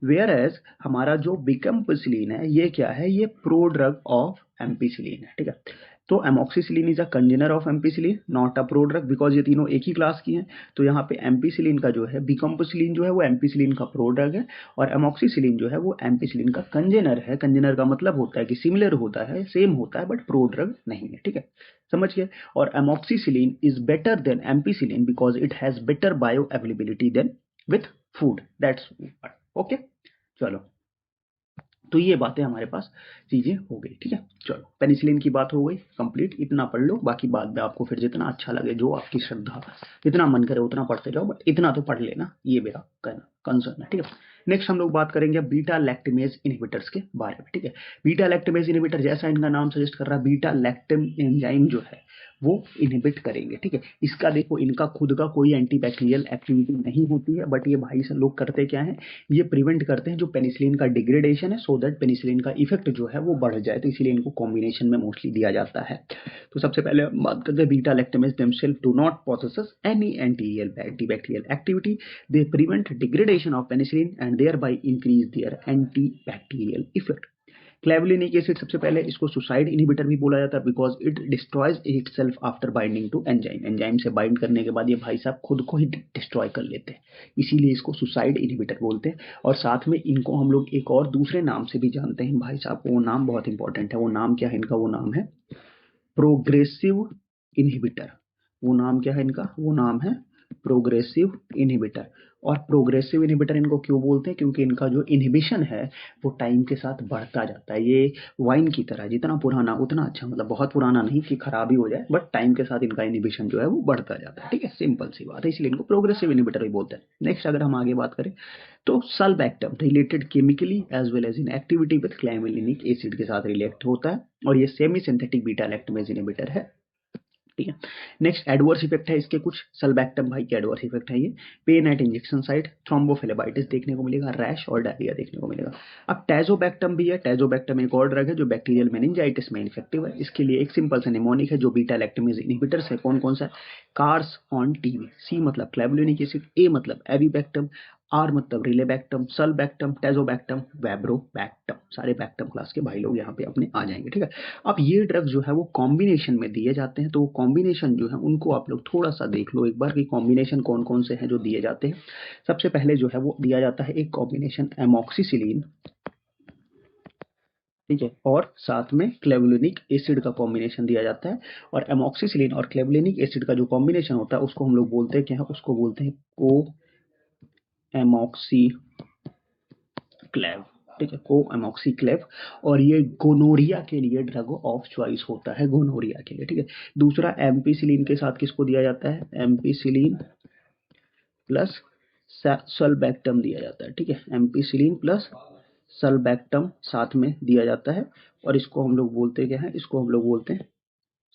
whereas हमारा जो बिकम्पिसिलिन है ये क्या है, ये प्रो ड्रग ऑफ एम्पिसिलिन है। ठीक है, तो amoxicillin is a congener of ampicillin not a prodrug, because ये तीनों एक ही क्लास की हैं। तो यहाँ पे एम्पिसिलिन का जो है, बिकम्पिसिलिन जो है वो एम्पिसिलिन का प्रो ड्रग है और एमॉक्सिसिलिन जो है वो एम्पिसिलिन का कंजेनर है। कंजेनर का मतलब होता है कि सिमिलर होता है, सेम होता है, बट प्रो ड्रग नहीं है। ठीक है, समझ गए। और amoxicillin is better than ampicillin because it has better bioavailability than with food, that's okay. चलो तो ये बातें हमारे पास चीजें हो गई। ठीक है, चलो पेनिसिलिन की बात हो गई कंप्लीट, इतना पढ़ लो, बाकी बाद में आपको फिर जितना अच्छा लगे, जो आपकी श्रद्धा, जितना मन करे उतना पढ़ते जाओ, बट इतना तो पढ़ लेना, ये मेरा कहना कंसर्न है। ठीक है, नेक्स्ट हम लोग बात करेंगे बीटा लैक्टिमेज इनहिबिटर्स के बारे में। ठीक है, बीटा लैक्टिमेज इनहिबिटर जैसा इनका नाम सजेस्ट कर रहा है, बीटा लैक्टिम एंजाइम जो है वो इनहिबिट करेंगे। ठीक है, इसका देखो इनका खुद का कोई एंटीबैक्टीरियल एक्टिविटी नहीं होती है, बट ये भाई से लोग करते क्या है, ये प्रिवेंट करते हैं जो पेनिसिलिन का डिग्रेडेशन है, सो दैट पेनिसिलिन का इफेक्ट जो है वो बढ़ जाए, तो इसीलिए इनको कॉम्बिनेशन में मोस्टली दिया जाता है। तो सबसे पहले हम बात करते हैं beta lactamase themselves do not possess any antibacterial activity, they prevent degradation of penicillin and thereby increase their antibacterial effect। Clavulanic acid सबसे पहले इसको सुसाइड इनहिबिटर भी बोला जाता है because it destroys itself after binding to enzyme. Enzyme से बाइंड करने के बाद ये भाई साहब खुद को ही डिस्ट्रॉय कर लेते हैं, इसीलिए इसको सुसाइड इनहिबिटर बोलते हैं। और साथ में इनको हम लोग एक और दूसरे नाम से भी जानते हैं भाई साहब, वो नाम बहुत इंपॉर्टेंट है। वो नाम क्या है इनका? वो नाम है प्रोग्रेसिव इनहिबिटर। वो नाम क्या है इनका? वो नाम है प्रोग्रेसिव इनहिबिटर। और प्रोग्रेसिव इनहिबिटर इनको क्यों बोलते हैं? क्योंकि इनका जो इनहिबिशन है वो टाइम के साथ बढ़ता जाता है। ये वाइन की तरह, जितना पुराना उतना अच्छा, मतलब बहुत पुराना नहीं कि खराब ही हो जाए, बट टाइम के साथ इनका इनहिबिशन जो है वो बढ़ता जाता है। ठीक है, सिंपल सी बात है, इसलिए इनको प्रोग्रेसिव इनहिबिटर भी बोलते हैं। नेक्स्ट अगर हम आगे बात करें तो sulbactam related chemically as well as in activity with clavulanic acid के साथ रिलेट होता है और ये semi synthetic beta lactamase inhibitor है। ठीक है, नेक्स्ट एडवर्स इफेक्ट है इसके कुछ। सल्बैक्टम भाई के एडवर्स इफेक्ट है ये पेन एट इंजेक्शन साइट, थ्रोम्बोफिलेबाइटिस देखने को मिलेगा, रैश और डायरिया देखने को मिलेगा। अब टैजोबैक्टम भी है। टैजोबैक्टम एक और ड्रग है जो बैक्टीरियल मेनिंजाइटिस में इफेक्टिव है। इसके लिए एक सिंपल सा निमोनिक है जो बीटा लैक्टमेज इनहिबिटर्स है। कौन कौन सा? Cars on TV. सी मतलब क्लेवलिनिक एसिड, ए मतलब एविबैक्टम, आर मतलब रिलेबैक्टम, सल्बैक्टम, टैजोबैक्टम, वैब्रोबैक्टम। सारे बैक्टम क्लास के भाई लोग यहाँ पे अपने आ जाएंगे। ठीक है, अब ये ड्रग जो है वो कॉम्बिनेशन में दिए जाते हैं, तो वो कॉम्बिनेशन जो है उनको आप लोग थोड़ा सा देख लो एक बार कि कॉम्बिनेशन कौन कौन से हैं जो दिए जाते हैं। सबसे पहले जो है वो दिया जाता है एक कॉम्बिनेशन एमॉक्सिसिलिन, ठीक है, और साथ में क्लेवलिनिक एसिड का कॉम्बिनेशन दिया जाता है। और एमॉक्सिसिलिन और क्लेवलिनिक एसिड का जो कॉम्बिनेशन होता है उसको हम लोग बोलते हैं क्या? उसको बोलते हैं को एमॉक्सी क्लेव। ठीक है, को एमॉक्सी क्लेव। और ये गोनोरिया के लिए ड्रग ऑफ चॉइस होता है, गोनोरिया के लिए। ठीक है, दूसरा एम्पिसिलिन के साथ किसको दिया जाता है? एम्पिसिलिन प्लस सल्बैक्टम दिया जाता है। ठीक है, एम्पिसिलिन प्लस सल्बैक्टम साथ में दिया जाता है और इसको हम लोग बोलते क्या है? इसको हम लोग बोलते हैं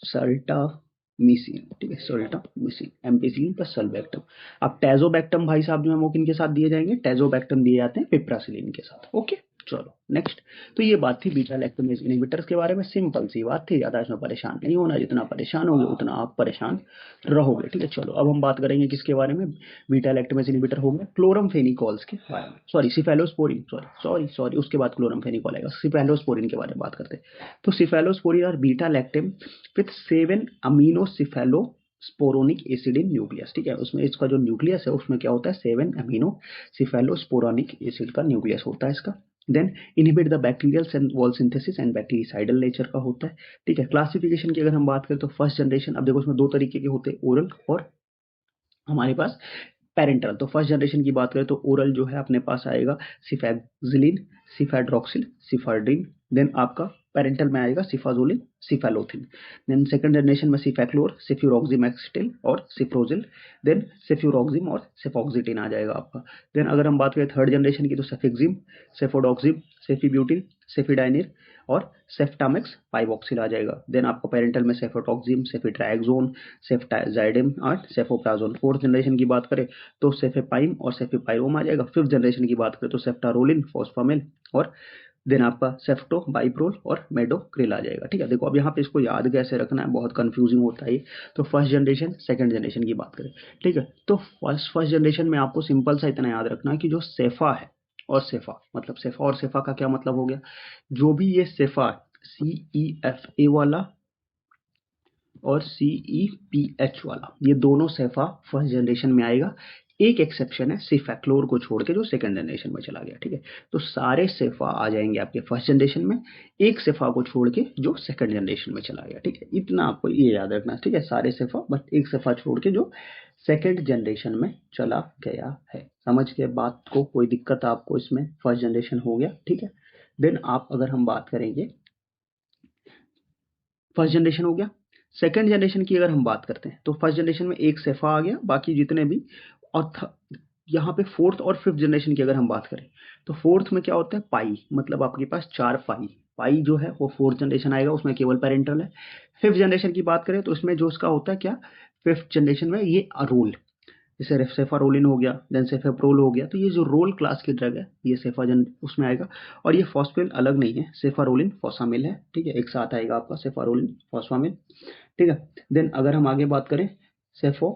सल्टामिसिन। ठीक है, सल्टामिसिन, एम्पिसिलिन प्लस सल्बैक्टम। अब टैजोबैक्टम भाई साहब जो है वो किनके साथ दिए जाएंगे? टैजोबैक्टम दिए जाते हैं पिप्रासिलिन के साथ। ओके, चलो नेक्स्ट। तो ये बात थी बीटा लैक्टमेज इनहिबिटर्स के बारे में, सिंपल सी बात थी, ज्यादा इसमें परेशान नहीं होना। जितना परेशान होगे उतना आप परेशान रहोगे। ठीक है, चलो अब हम बात करेंगे किसके बारे में? बीटा लैक्टमेज इनहिबिटर हो गया, क्लोरमफेनिकॉल्स के बारे में, सॉरी सिफेलोस्पोरिन, सॉरी उसके बाद क्लोरमफेनिकॉल आएगा। सिफेलोस्पोरिन के बारे में बात करते हैं। तो सिफेलोस्पोरिन और beta lactam with 7 amino cephalosporanic acid in nucleus. ठीक है, उसमें इसका जो न्यूक्लियस है उसमें क्या होता है? 7 अमीनो सिफेलोस्पोरोनिक एसिड का न्यूक्लियस होता है इसका। Then inhibit the bacterial wall synthesis and bactericidal nature का होता है। ठीक है, क्लासिफिकेशन की अगर हम बात करें तो फर्स्ट जनरेशन, अब देखो उसमें दो तरीके के होते हैं, ओरल और हमारे पास पेरेंटल। तो फर्स्ट जनरेशन की बात करें तो ओरल जो है अपने पास आएगा सिफेक्सिलिन, सिफेड्रोक्सिल, सिफार्डिन। देन आपका पेरेंटल में आएगा सिफाजोलिन, सिफेलोथिन। देन सेकंड जनरेशन में सिफेक्लोर, सिफ्यूरोक्सिमेक्सिटिल और सिफ्रोजिल। देन सिफ्यूरोक्सिम और सेफोक्सिटिन आ जाएगा आपका। देन अगर हम बात करें थर्ड जनरेशन की तो सेफिक्सिम, सेफोडॉक्सिम, सेफिब्यूटिल, सेफिडाइनिर और सेफ्टामेक्स पाइवॉक्सिल आ जाएगा। देन आपका पेरेंटल में सेफोटॉक्सिम, सेफिट्राइक्सोन, सेफ्टाजाइडिम और सेफोप्राजोन। फोर्थ जनरेशन की बात करें तो सेफेपाइम और सेफिपाइरोम आ जाएगा। फिफ्थ जनरेशन की बात करें तो सेफ्टारोलिन, फॉस्फामिल और देन आपका सेफ्टो बाइप्रोल और मेडोक्रिल आ जाएगा। ठीक है, देखो अब यहाँ पे इसको याद कैसे रखना है, बहुत कंफ्यूजिंग होता है ये। तो फर्स्ट जनरेशन सेकंड जनरेशन की बात करें, ठीक है, तो फर्स्ट जनरेशन में आपको सिंपल सा इतना याद रखना है कि जो सेफा है और सेफा, मतलब सेफा और सेफा का क्या मतलब हो गया? जो भी ये सेफा CEFA वाला और CEPH वाला, ये दोनों सेफा फर्स्ट जनरेशन में आएगा। एक एक्सेप्शन है सिफेक्लोर को छोड़ के जो सेकंड जनरेशन में चला गया। ठीक है, तो सारे सेफा आ जाएंगे आपके फर्स्ट जनरेशन में, एक सेफा को छोड़ के जो सेकंड जनरेशन में चला गया। ठीक है, इतना आपको ये याद रखना है। ठीक है, सारे सेफा बट एक सेफा छोड़ के जो सेकंड जनरेशन में चला गया है। समझ के बात को? कोई दिक्कत आपको इसमें? फर्स्ट जनरेशन हो गया। ठीक है, देन आप अगर हम बात करेंगे, फर्स्ट जनरेशन हो गया। सेकंड जनरेशन की अगर हम बात करते हैं तो फर्स्ट जनरेशन में एक सेफा आ गया, बाकी जितने भी। और यहाँ पे फोर्थ और फिफ्थ जनरेशन की अगर हम बात करें तो फोर्थ में क्या होता है? पाई, मतलब आपके पास 4 पाई। पाई जो है वो फोर्थ जनरेशन आएगा, उसमें केवल पेरेंटल है। फिफ्थ जनरेशन की बात करें तो उसमें जो उसका होता है क्या? फिफ्थ जनरेशन में ये रोल, जैसे सेफारोलिन हो गया, देन सेफेप्रोल हो गया, तो ये जो रोल क्लास की ड्रग है ये सेफाजन उसमें आएगा। और ये फॉस्फेट अलग नहीं है, सेफारोलिन फॉसामिल है। ठीक है, एक साथ आएगा आपका सेफारोलिन फॉस्फामिल। ठीक है, देन अगर हम आगे बात करें सेफो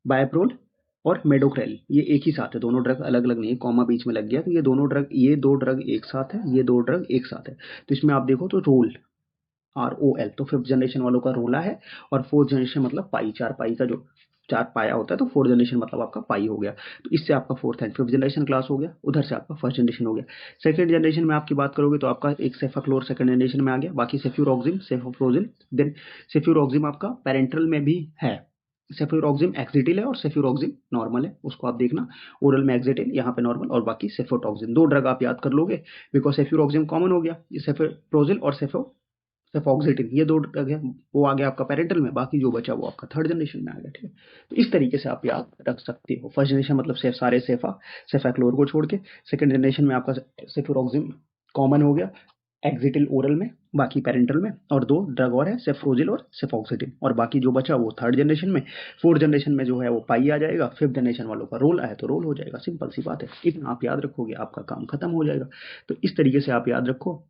बायप्रोल और मेडोक्रेल, ये एक ही साथ है, दोनों ड्रग अलग अलग नहीं है, कॉमा बीच में लग गया तो ये दोनों ड्रग, ये दो ड्रग एक साथ है, ये दो ड्रग एक साथ है। तो इसमें आप देखो तो रोल, ROL, तो फिफ्थ जनरेशन वालों का रोला है, और फोर्थ जनरेशन मतलब पाई, 4 पाई का जो 4 पाया होता है, तो फोर्थ जनरेशन मतलब आपका पाई हो गया। तो इससे आपका fourth and fifth generation class हो गया, उधर से आपका फर्स्ट जनरेशन हो गया। सेकंड जनरेशन में आपकी बात करोगे तो आपका एक सेफाक्लोर सेकंड जनरेशन में आ गया, बाकी सेफ्यूरोक्सिम, सेफोफ्लोजिन, देन सेफ्यूरोक्सिम आपका पेरेंटल में भी है, सेफ्यूरोक्सिम एक्सिटिल है और सेफ्यूरोक्सिम नॉर्मल है, उसको आप देखना, ओरल में एक्सिटिल, यहाँ पे नॉर्मल, और बाकी सेफोटॉक्सिन। दो ड्रग आप याद कर लोगे बिकॉज सेफ्यूरोक्सिम कॉमन हो गया, ये सेफोप्रोजिल और सेफॉक्सिटिन, ये दो ड्रग है, वो आ गया आपका पेरेंटल में, बाकी जो बचा वो आपका थर्ड जनरेशन में आ गया। ठीक है, तो इस तरीके से आप याद रख सकते हो। फर्स्ट जनरेशन मतलब सारे सेफाक्लोर को छोड़ के, सेकंड जनरेशन में आपका सेफ्यूरोक्सिम कॉमन हो गया एक्सिटिल ओरल में, बाकी पेरेंटल में, और दो ड्रग और है, सेफ्रोजिल और सेफॉक्सिटिन, और बाकी जो बचा वो थर्ड जनरेशन में। फोर्थ जनरेशन में जो है वो पाई आ जाएगा, फिफ्थ जनरेशन वालों का रोल आया तो रोल हो जाएगा, सिंपल सी बात है, इतना आप याद रखोगे आपका काम खत्म हो जाएगा। तो इस तरीके से आप याद रखो,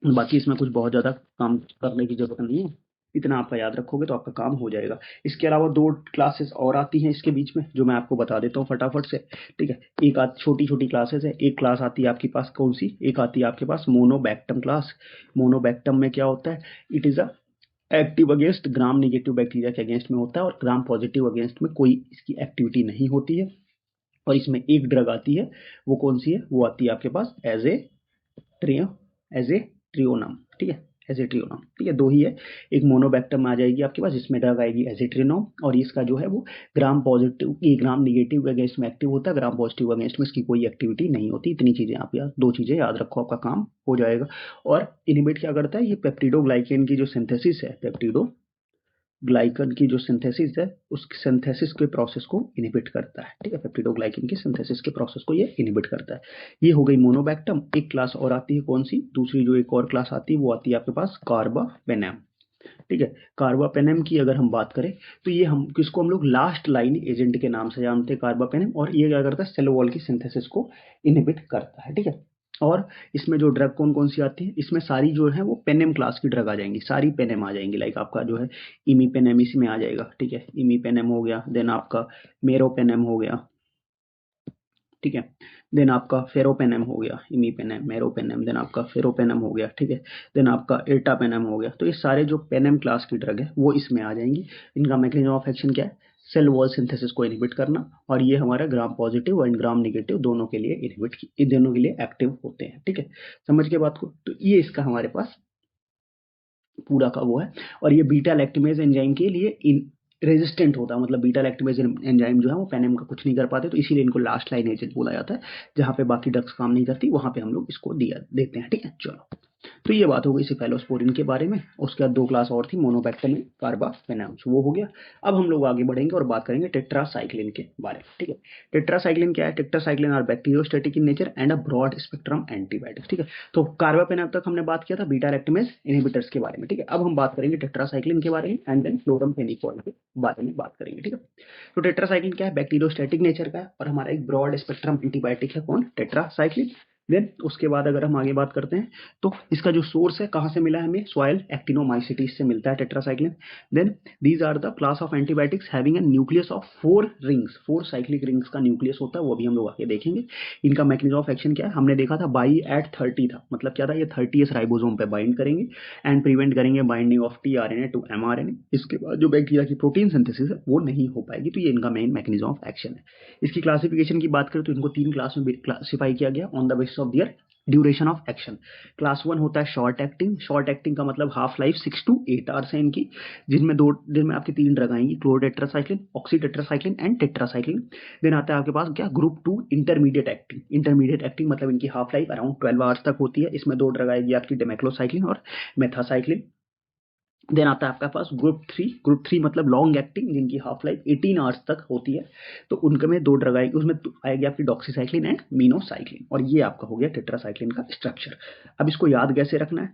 बाकी इसमें कुछ बहुत ज़्यादा काम करने की ज़रूरत नहीं है, इतना आपका याद रखोगे तो आपका काम हो जाएगा। इसके अलावा दो क्लासेस और आती हैं इसके बीच में, जो मैं आपको बता देता हूँ फटाफट से। ठीक है, एक छोटी छोटी क्लासेस है, एक क्लास आती है आपके पास कौन सी, एक आती है आपके पास मोनोबैक्टम क्लास। मोनोबैक्टम में क्या होता है, it is a active against gram negative bacteria के अगेंस्ट में होता है, और ग्राम पॉजिटिव अगेंस्ट में कोई इसकी एक्टिविटी नहीं होती है। और इसमें एक ड्रग आती है, वो कौन सी है, वो आती है आपके पास ट्रियो एज ए ट्रियोनम। ठीक है, एजेट्रियोनम, ठीक है, दो ही है, एक मोनोबैक्टम आ जाएगी आपके पास, इसमें ड्रग आएगी एजेट्रियोनम, और इसका जो है वो ग्राम पॉजिटिव, ये ग्राम निगेटिव अगेंस्ट में एक्टिव होता है, ग्राम पॉजिटिव अगेंस्ट में इसकी कोई एक्टिविटी नहीं होती। इतनी चीजें आप याद, दो चीजें याद रखो, आपका काम हो जाएगा। और इनिबिट क्या करता है, ये पेप्टिडोग्लाइकेन की जो सिंथेसिस है, पेप्टिडो ग्लाइकन की जो सिंथेसिस है, उस सिंथेसिस के प्रोसेस को इनहिबिट करता है। ठीक है, पेप्टिडोग्लाइकन की सिंथेसिस के प्रोसेस को ये इनहिबिट करता है। ये हो गई मोनोबैक्टम। एक क्लास और आती है कौन सी, दूसरी जो एक और क्लास आती है वो आती है आपके पास कार्बापेनम। ठीक है, कार्बापेनम की अगर हम बात करें तो ये हम किसको हम लोग लास्ट लाइन एजेंट के नाम से जानते हैं, कार्बापेनम, और ये क्या करता है, सेल वॉल की सिंथेसिस को इनहिबिट करता है। ठीक है, और इसमें जो ड्रग कौन कौन सी आती है, इसमें सारी जो है वो पेनेम क्लास की ड्रग आ जाएंगी, सारी पेनेम आ जाएंगी, लाइक आपका जो है इमीपेनेम इसमें आ जाएगा। ठीक है, इमीपेनेम हो गया, देन आपका मेरोपेनेम हो गया। ठीक है, देन आपका फेरोपेनेम हो गया, इमीपेनेम, मेरोपेनेम, देन आपका फेरोपेनेम हो गया। ठीक है, देन आपका एर्टापेनेम हो गया। तो ये सारे जो पेनेम क्लास की ड्रग है वो इसमें आ जाएंगी। इनका मैकेनिज्म ऑफ एक्शन क्या है, सेल वॉल सिंथेसिस को इनहिबिट करना, और ये हमारा gram positive and gram negative दोनों के लिए इनहिबिट, दोनों के लिए एक्टिव होते हैं। ठीक है, समझ के बात को, तो ये इसका हमारे पास पूरा का वो है। और ये बीटा लैक्टिमेज एंजाइम के लिए रेजिस्टेंट होता है, मतलब बीटा लैक्टिमेज एंजाइम जो है वो पेनेम का कुछ नहीं कर पाते, तो इसीलिए इनको लास्ट लाइन एजेंट बोला जाता है। जहां पे बाकी ड्रग्स काम नहीं करती वहां पे हम लोग इसको दिया देते हैं। ठीक है, चलो, तो ये बात हो गई सिफेलोस्पोरिन के बारे में। उसके बाद दो क्लास और थी, मोनोबैक्टम, कार्बापेनम, वो हो गया। अब हम लोग आगे बढ़ेंगे और बात करेंगे टेट्रासाइक्लिन के बारे में। ठीक है, टेट्रासाइक्लिन क्या है, tetracycline are bacteriostatic in nature and a broad spectrum antibiotics. ठीक है, तो कार्बापेनम तक हमने बात किया था बीटा लैक्टिमेज इनहिबिटर्स के बारे में। ठीक है, अब हम बात करेंगे टेट्रासाइक्लिन के बारे में एंड देन क्लोरमफेनिकोल के बारे में बात करेंगे। ठीक है, तो टेट्रासाइक्लिन क्या है, बैक्टीरियोस्टैटिक नेचर का है, और हमारा एक ब्रॉड स्पेक्ट्रम एंटीबायोटिक है, कौन, टेट्रासाइक्लिन। देन उसके बाद अगर हम आगे बात करते हैं तो इसका जो सोर्स है, कहां से मिला है हमें, सॉइल एक्टिनोमाइसिटीज से मिलता है tetracycline. Then these are the class of antibiotics having a nucleus of 4 rings, 4 cyclic rings का न्यूक्लियस होता है, वो भी हम लोग आगे देखेंगे। इनका मैकेनिज्म ऑफ एक्शन क्या है, हमने देखा था बाई एट 30 था, मतलब क्या था, ये 30s राइबोसोम पे बाइंड करेंगे एंड प्रिवेंट करेंगे binding of tRNA to mRNA. इसके बाद जो बैक्टीरिया की प्रोटीन सिंथेसिस है वो नहीं हो पाएगी, तो ये इनका मेन मैकेनिज्म ऑफ एक्शन है। इसकी क्लासिफिकेशन की बात करें तो इनको 3 क्लास में क्लासिफाई किया गया on the basis of their duration of action. Class 1 होता है शॉर्ट एक्टिंग, शॉर्ट एक्टिंग का मतलब हाफ लाइफ 6 to 8 आवर्स है इनकी, जिनमें आपकी 3 ड्रग आएंगी, chlorotetracycline, oxytetracycline and tetracycline. Then आता है आपके पास क्या, group 2 intermediate acting. Intermediate acting मतलब इनकी हाफ लाइफ अराउंड 12 आवर्स तक होती है, इसमें 2 ड्रग आएगी आपकी, डेमेक्लोसाइक्लिन और मेथासाइक्लिन। देन आता है आपके पास ग्रुप 3, ग्रुप 3 मतलब लॉन्ग एक्टिंग, जिनकी हाफ लाइफ 18 आवर्स तक होती है, तो उनके में 2 ड्रग आएगी, उसमें आएगी आपकी डॉक्सीसाइक्लिन एंड मीनोसाइक्लिन, और ये आपका हो गया टेट्रासाइक्लिन का स्ट्रक्चर। अब इसको याद कैसे रखना है,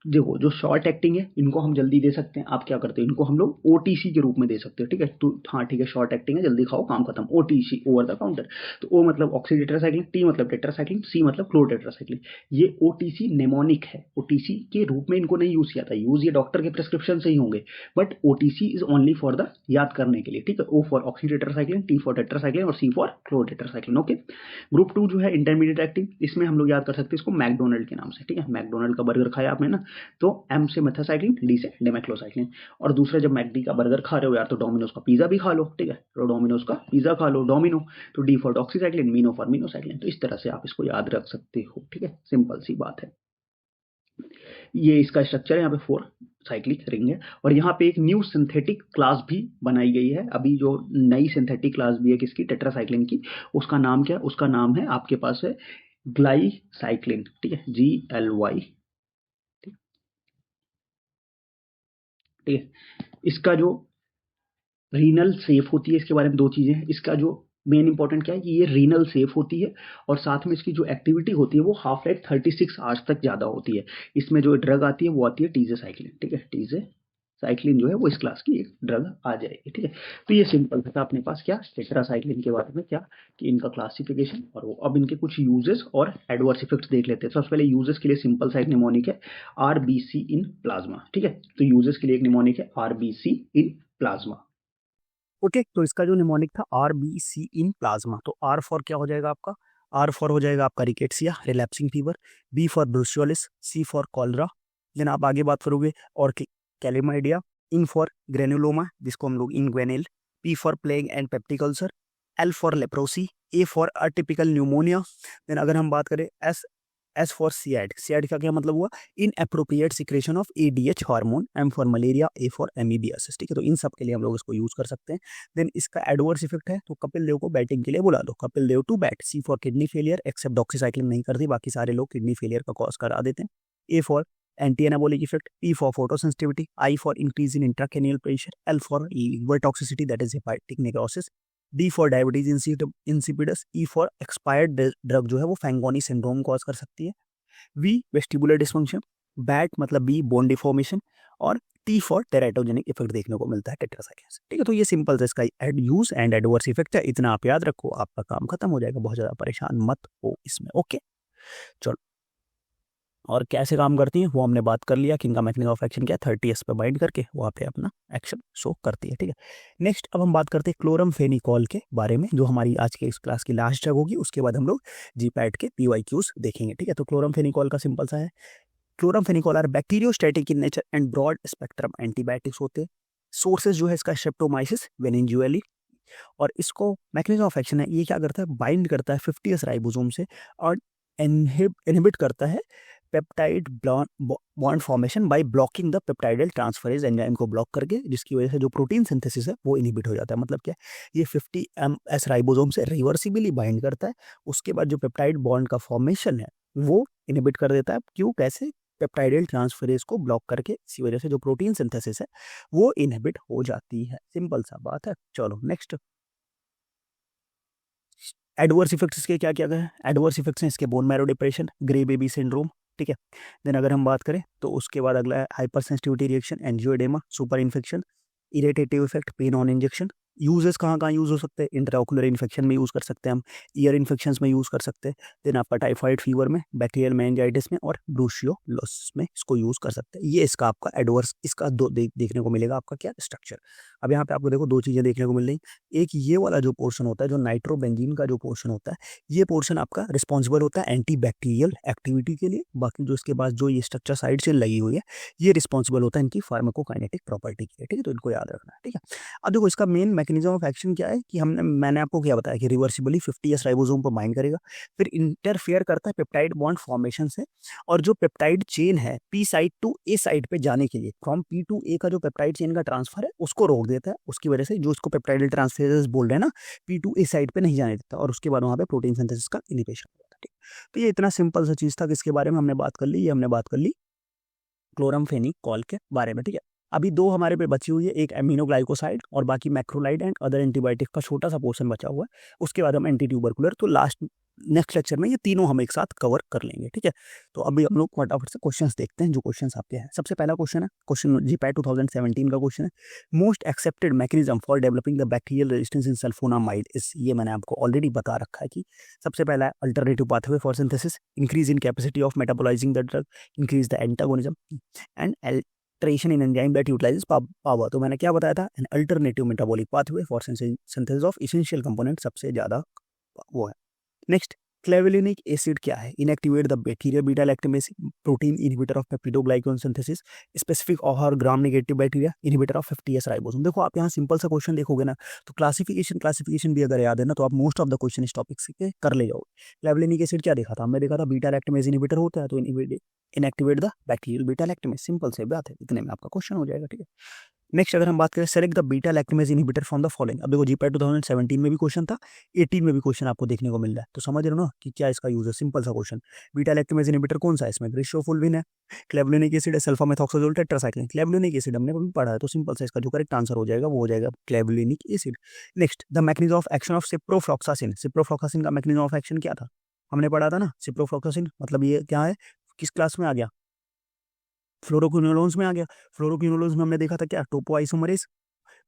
देखो जो शॉर्ट एक्टिंग है इनको हम जल्दी दे सकते हैं, आप क्या करते हो इनको हम लोग ओटीसी के रूप में दे सकते हो, ठीक है। तो हाँ ठीक है, शॉर्ट एक्टिंग है, जल्दी खाओ काम खत्म, ओटीसी ओवर द काउंटर। तो ओ मतलब ऑक्सी टेट्रासाइक्लिन, टी मतलब टेट्रासाइक्लिन, सी मतलब क्लोर टेट्रासाइक्लिन। ये ओटीसी नेमोनिक है, ओटीसी के रूप में इनको नहीं यूज किया था, यूज ये डॉक्टर के प्रिस्क्रिप्शन से ही होंगे, but OTC is only for the याद करने के लिए, ठीक है। O for oxy tetracycline, T for tetracycline और C for chlor tetracycline, okay. Group 2 जो है इंटरमीडिएट एक्टिंग, इसमें हम लोग याद कर सकते हैं इसको मैकडोनल्ड के नाम से, ठीक है। मैकडोनल्ड का बर्गर खाया आपने ना, तो एम से मेथासाइक्लिन, डी से डेमेक्लोसाइक्लिन। और दूसरा जब मैकडी का बर्गर खा रहे हो यार तो डोमिनोज का पिज्जा भी खा लो, ठीक है। तो डोमिनोज का पिज्जा खा लो, डोमिनो, तो D for doxycycline, mino for minocycline. तो इस तरह से आप इसको याद रख सकते हो, ठीक है, सिंपल सी बात है। ये इसका स्ट्रक्चर है, यहाँ पे 4 साइक्लिक रिंग है, और यहाँ पे एक न्यू सिंथेटिक क्लास भी बनाई गई है। अभी जो नई सिंथेटिक क्लास भी है किसकी, टेट्रासाइक्लिन की, उसका नाम क्या है, उसका नाम है आपके पास है ग्लाइसाइक्लिन, ठीक है, GLY, ठीक है। इसका जो रीनल सेफ होती है, इसके बारे में 2 चीजें हैं। इसका जो मेन इंपॉर्टेंट क्या है कि ये रीनल सेफ होती है, और साथ में इसकी जो एक्टिविटी होती है वो हाफ लाइफ 36 आवर्स तक ज्यादा होती है। इसमें जो ड्रग आती है वो आती है टीजेसाइक्लिन, ठीक है। टीजेसाइक्लिन जो है वो इस क्लास की एक ड्रग आ जाएगी, ठीक है। तो ये सिंपल था अपने पास क्या, टेट्रासाइक्लिन के बारे में क्या, कि इनका क्लासिफिकेशन और वो। अब इनके कुछ यूजेस और एडवर्स इफेक्ट्स देख लेते हैं। सबसे पहले यूजेस के लिए सिंपल सा एक निमोनिक है, आरबीसी इन प्लाज्मा, ठीक है। तो यूजेस के लिए एक निमोनिक है आरबीसी इन प्लाज्मा, ओके। तो इसका जो निमोनिक था RBC इन प्लाज्मा, तो R फॉर क्या हो जाएगा आपका, R फॉर हो जाएगा आपका rickettsia relapsing fever, B for brucellosis, C for cholera, then आप आगे बात करोगे और कैलेमाइडिया, इन फॉर ग्रेनुलोमा जिसको हम लोग inguinal, P for plague and peptic ulcer, L for leprosy, A for atypical pneumonia, then अगर हम बात करें एस फॉर सियाड, सियाड का क्या मतलब हुआ, inappropriate secretion of ADH hormone, M for malaria, A for amoebiasis, ठीक है। तो इन सब के लिए हम लोग इसको यूज कर सकते हैं। देन इसका एडवर्स इफेक्ट है, तो कपिल देव को बैटिंग के लिए बुला लो, Kapil Dev to bat. C for kidney failure, except doxycycline नहीं करती, बाकी सारे लोग किडनी फेलियर का कॉज करा देते हैं। A for anti anabolic effect, P for photosensitivity, I for increase in intracranial pressure, L for liver toxicity that is hepatic necrosis, D for diabetes insipidus, E for expired drug जो है वो फैंगोनी सिंड्रोम कॉज कर सकती है, वी वेस्टिबुलर डिस्फंक्शन, बैट मतलब बी बोन डिफॉर्मेशन, और टी फॉर टेराटोजेनिक इफेक्ट देखने को मिलता है टेट्रासाइक्लिन से, ठीक है। तो ये सिंपल से इसका यूज एंड एडवर्स इफेक्ट है, इतना आप याद रखो, आपका काम खत्म हो जाएगा, बहुत ज्यादा परेशान मत हो इसमें, ओके। चलो, और कैसे काम करती है वो हमने बात कर लिया कि इनका मैकेनिज्म ऑफ एक्शन क्या है, 30S पे बाइंड करके वहाँ पे अपना एक्शन शो करती है, ठीक है। नेक्स्ट अब हम बात करते हैं क्लोरमफेनिकॉल के बारे में, जो हमारी आज के इस क्लास की लास्ट जगह होगी, उसके बाद हम लोग जीपैट के PYQs देखेंगे, ठीक है। तो क्लोरमफेनिकॉल का सिंपल सा है, chloramphenicol are bacteriostatic in nature and broad spectrum antibiotics होते हैं। सोर्सेज जो है इसका स्ट्रेप्टोमाइसिस वेनिजुएली, और इसको मैकेनिज्म ऑफ एक्शन है, ये क्या करता है, बाइंड करता है 50S राइबोसोम से, और इनहिबिट करता है peptide bond formation by blocking the peptidyl transferase enzyme को ब्लॉक करके, जिसकी वजह से जो प्रोटीन सिंथेसिस है वो इनहिबिट हो जाता है। मतलब क्या, ये 50MS राइबोसोम से रिवर्सिबली बाइंड करता है, उसके बाद जो पेप्टाइड बॉन्ड का फॉर्मेशन है वो इनहिबिट कर देता है। क्यों, कैसे, पेप्टाइडल ट्रांसफरेज को ब्लॉक करके, इसी वजह से जो प्रोटीन सिंथेसिस है वो इनहिबिट हो जाती है, सिंपल सा बात है। चलो नेक्स्ट, एडवर्स इफेक्ट्स इसके क्या क्या है, एडवर्स इफेक्ट्स हैं इसके bone marrow depression, grey baby syndrome, ठीक है। देन अगर हम बात करें तो उसके बाद अगला है hypersensitivity reaction, angioedema, super infection, irritative effect, pain on injection. Uses कहाँ कहाँ यूज हो सकते हैं, इंट्राओकुलर इन्फेक्शन में यूज कर सकते हैं हम, ईयर इन्फेक्शन में यूज कर सकते हैं, देन आपका टाइफाइड फीवर में, बैक्टीरियल मेनिंजाइटिस में, और ब्रूशियोलोसिस में इसको यूज कर सकते हैं। ये इसका आपका एडवर्स, इसका दो देखने को मिलेगा आपका क्या स्ट्रक्चर। अब यहाँ पे आपको देखो 2 चीजें देखने को मिल रही, एक ये वाला जो पोर्शन होता है, जो नाइट्रोबेंजीन का जो पोर्शन होता है, ये पोर्शन आपका रिस्पॉन्सिबल होता है एंटी बैक्टीरियल एक्टिविटी के लिए, बाकी जो इसके पास जो ये स्ट्रक्चर साइड से लगी हुई है ये रिस्पॉन्सिबल होता है इनकी फार्माकोकाइनेटिक प्रॉपर्टी के लिए, ठीक है। तो इनको याद रखना है, ठीक है। अब देखो इसका मेन मैकेनिज्म ऑफ एक्शन क्या है, कि मैंने आपको क्या बताया कि रिवर्सिबली 50S राइबोसोम पर बाइंड करेगा, फिर इंटरफेयर करता है पेप्टाइड बॉन्ड फॉर्मेशन से, और जो पेप्टाइड चेन है P side to A side पे जाने के लिए, फ्रॉम P टू A का जो पेप्टाइड चेन का ट्रांसफर है उसको रोक देता है, उसकी वजह से जो इसको पेप्टाइडल ट्रांसफेरेज बोल रहे हैं ना, P टू A साइड पे नहीं जाने देता, और उसके बाद वहाँ पे प्रोटीन सिंथेसिस का इनिबिशन हो जाता है, ठीक। तो ये इतना सिंपल सा चीज था कि इसके बारे में हमने बात कर ली, ये हमने बात कर ली क्लोरमफेनिकॉल के बारे में, ठीक है। अभी 2 हमारे पे बची हुई है, एक एमिनोग्लाइकोसाइड और बाकी मैक्रोलाइड एंड अदर एंटीबायोटिक का छोटा सा पोर्शन बचा हुआ है, उसके बाद हम एंटी ट्यूबरकुलर, तो नेक्स्ट लेक्चर में ये तीनों हम एक साथ कवर कर लेंगे, ठीक है। तो अभी हम लोग फटाफट से क्वेश्चंस देखते हैं जो क्वेश्चंस आपके हैं। सबसे पहला क्वेश्चन है, क्वेश्चन जीपैट 2017 का क्वेश्चन है, most accepted mechanism for developing the bacterial resistance in sulphonamide is, ये मैंने आपको ऑलरेडी बता रखा है कि सबसे पहला है alternative pathway for synthesis, increase in capacity of metabolising the drug, increase the antagonism and alteration in enzyme that utilises power. तो मैंने क्या बताया था, an alternative metabolic pathway for synthesis of essential component सबसे ज्यादा वो है। नेक्स्ट, क्लेवलिनिक एसिड क्या है, inactivate the bacteria beta lactamase, protein inhibitor of peptidoglycan synthesis, specific और gram negative bacteria, inhibitor of 50S ribosome. देखो आप यहाँ सिंपल सा क्वेश्चन देखोगे ना, तो क्लासिफिकेशन भी अगर याद है ना, तो आप मोस्ट ऑफ द क्वेश्चन इस टॉपिक से कर ले जाओगे। क्लेवलिनिक एसिड क्या देखा था हमने, देखा था बीटा लैक्टेमेस इनहिबिटर होता है, तो inactivate the bacterial beta lactamase, simple से बात है, इतने में आपका क्वेश्चन हो जाएगा, ठीक है। नेक्स्ट अगर हम बात करें, select the beta lactamase inhibitor from the following. अब देखो जीपैट 2017 में भी क्वेश्चन था, 18 में भी क्वेश्चन आपको देखने को मिल रहा है, तो समझ रहे हो ना कि क्या इसका यूज है। सिंपल सा क्वेश्चन, बीटा लैक्टेमेज इनहिबिटर कौन सा है, इसमें ग्लिसरोफुल्विन है, क्लेवलिनिक एसिड है, सल्फा मेथॉक्साजोल टेट्रासाइक्लिन। क्लेवलिनिक एसिड हमने अभी पढ़ा है, तो सिंपल सा इसका जो करेक्ट आंसर हो जाएगा वो हो जाएगा clavulanic acid. Next, the mechanism of action of ciprofloxacin. Ciprofloxacin का मैकेनिज्म ऑफ एक्शन क्या था, हमने पढ़ा था ना। सिप्रोफ्लॉक्सासिन मतलब ये क्या है, किस क्लास में आ गया, फ्लोरोक्विनोलोन्स में आ गया। फ्लोरोक्विनोलोन्स में हमने देखा था क्या, टोपोआइसोमरेज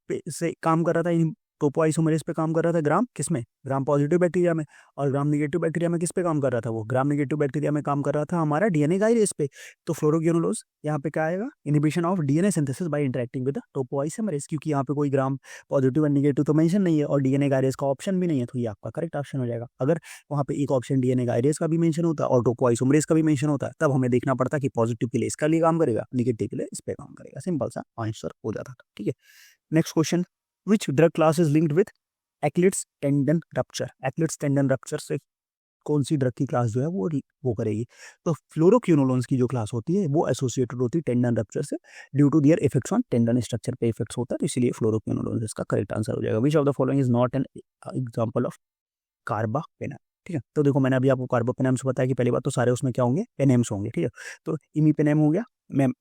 पे से काम कर रहा था, टोपोआइसोमरेज पे काम कर रहा था, ग्राम किसमें, ग्राम पॉजिटिव बैक्टीरिया में, और ग्राम नेगेटिव बैक्टीरिया में किस पे काम कर रहा था, वो ग्राम नेगेटिव बैक्टीरिया में काम कर रहा था हमारा डीएनए गाइरेज पे। तो फ्लोरोक्विनोलोज यहाँ पे क्या आएगा, inhibition of DNA synthesis by interacting with topoisomerase, क्योंकि यहाँ पे कोई ग्राम पॉजिटिव एंड नेगेटिव तो मेंशन नहीं है और डीएनए गाइरेज का ऑप्शन भी नहीं है, तो ये आपका करेक्ट ऑप्शन हो जाएगा। अगर वहाँ पे एक ऑप्शन डीएनए गाइरेज का भी मेंशन होता और टोपोआइसोमरेज का भी मेंशन होता है, तब हमें देखना पड़ता कि पॉजिटिव के लिए इसका लिए काम करेगा, नेगेटिव के लिए इस पे काम करेगा, सिंपल सा आंसर हो जाता था, ठीक है। Next question, which drug class is linked with Achilles tendon rupture. Achilles tendon rupture से कौन सी ड्रग की क्लास जो है वो करेगी, तो फ्लोरोक्विनोलोन्स की जो क्लास होती है वो एसोसिएटेड होती है टेंडन रप्चर से, due to their effects on tendon structure पे इफेक्ट्स होता है, तो इसलिए फ्लोरोक्विनोलोन्स इसका करेक्ट आंसर हो जाएगा। विच of the following is not an example of carbapenem, ठीक है। तो देखो मैंने अभी आपको कार्बापेनम से बताया कि पहली बात तो सारे उसमें क्या होंगे, पेनेम्स होंगे, ठीक है। तो इमीपेनेम हो गया,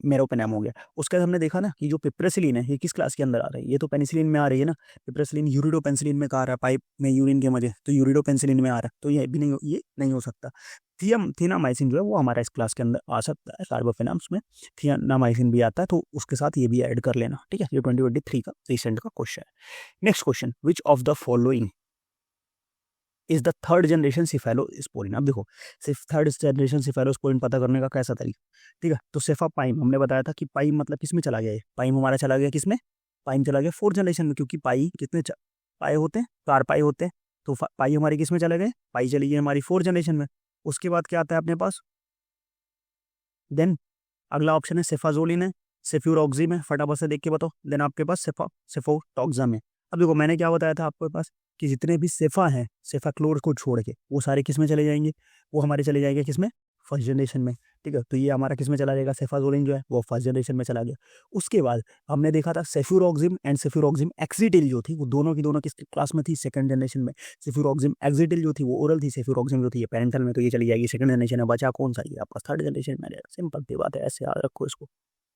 मेरोपेनेम हो गया। उसके बाद हमने देखा ना कि जो पिप्रेसिलिन है ये किस क्लास के अंदर आ रही है, ये तो पेनिसिलिन में आ रही है ना, पिप्रेसिलिन यूरिडोपेनिसिलिन में कहा रहा है, पाइप में यूरिन के मजे, तो यूरिडोपेनिसिलिन में आ रहा है, तो ये भी नहीं, ये नहीं हो सकता। थियामाइसिन जो है वो हमारा इस क्लास के अंदर आ सकता है, कार्बापेनम्स में थियामाइसिन भी आता है, तो उसके साथ ये भी ऐड कर लेना, ठीक है। ये 2023 का रिसेंट का क्वेश्चन है। Next question, which of the following is the third generation cephalosporin. अब देखो सिर्फ थर्ड जनरेशन सिफेलोस्पोरिन पता करने का कैसा तरीका, ठीक है। तो सेफापाइम हमने बताया था कि पाइम मतलब किस में चला गया, पाइम हमारा चला गया किसमें, पाइम चला गया फोर्थ जनरेशन में, क्योंकि पाई कितने पाए होते हैं, 4 पाई होते हैं, तो पाई हमारी किस में चले गए, पाई चली गई हमारी फोर्थ जनरेशन में। उसके बाद क्या आता है अपने पास, देन अगला ऑप्शन है सेफाजोलिन है, सेफ्यूरोक्सिम है, फटाफट से देख के बताओ। देन आपके पास सेफोटॉक्सम है। अब देखो मैंने क्या बताया था आपके पास कि जितने भी सेफा हैं, सेफाक्लोर को छोड़ के वो सारे किस में चले जाएंगे, वो हमारे चले जाएंगे किसमें, फर्स्ट जनरेशन में, ठीक है। तो ये हमारा किस में चला जाएगा, सेफाजोलिन जो है वो फर्स्ट जनरेशन में चला गया। उसके बाद हमने देखा था सेफ्यूरोक्सिम एंड सेफ्यूरोक्सिम एक्सिटिल जो थी वो दोनों की दोनों किस क्लास में थी, सेकंड जनरेशन में। सेफ्यूरोक्सिम एक्सिटिल जो थी वो ओरल थी, सेफ्यूरोक्सिम जो थी ये पेरेंटल में, तो ये चली जाएगी सेकंड जनरेशन में। बचा कौन सा, ये आपका थर्ड जनरेशन में रहेगा, सिंपल सी बात है, ऐसे याद रखो इसको।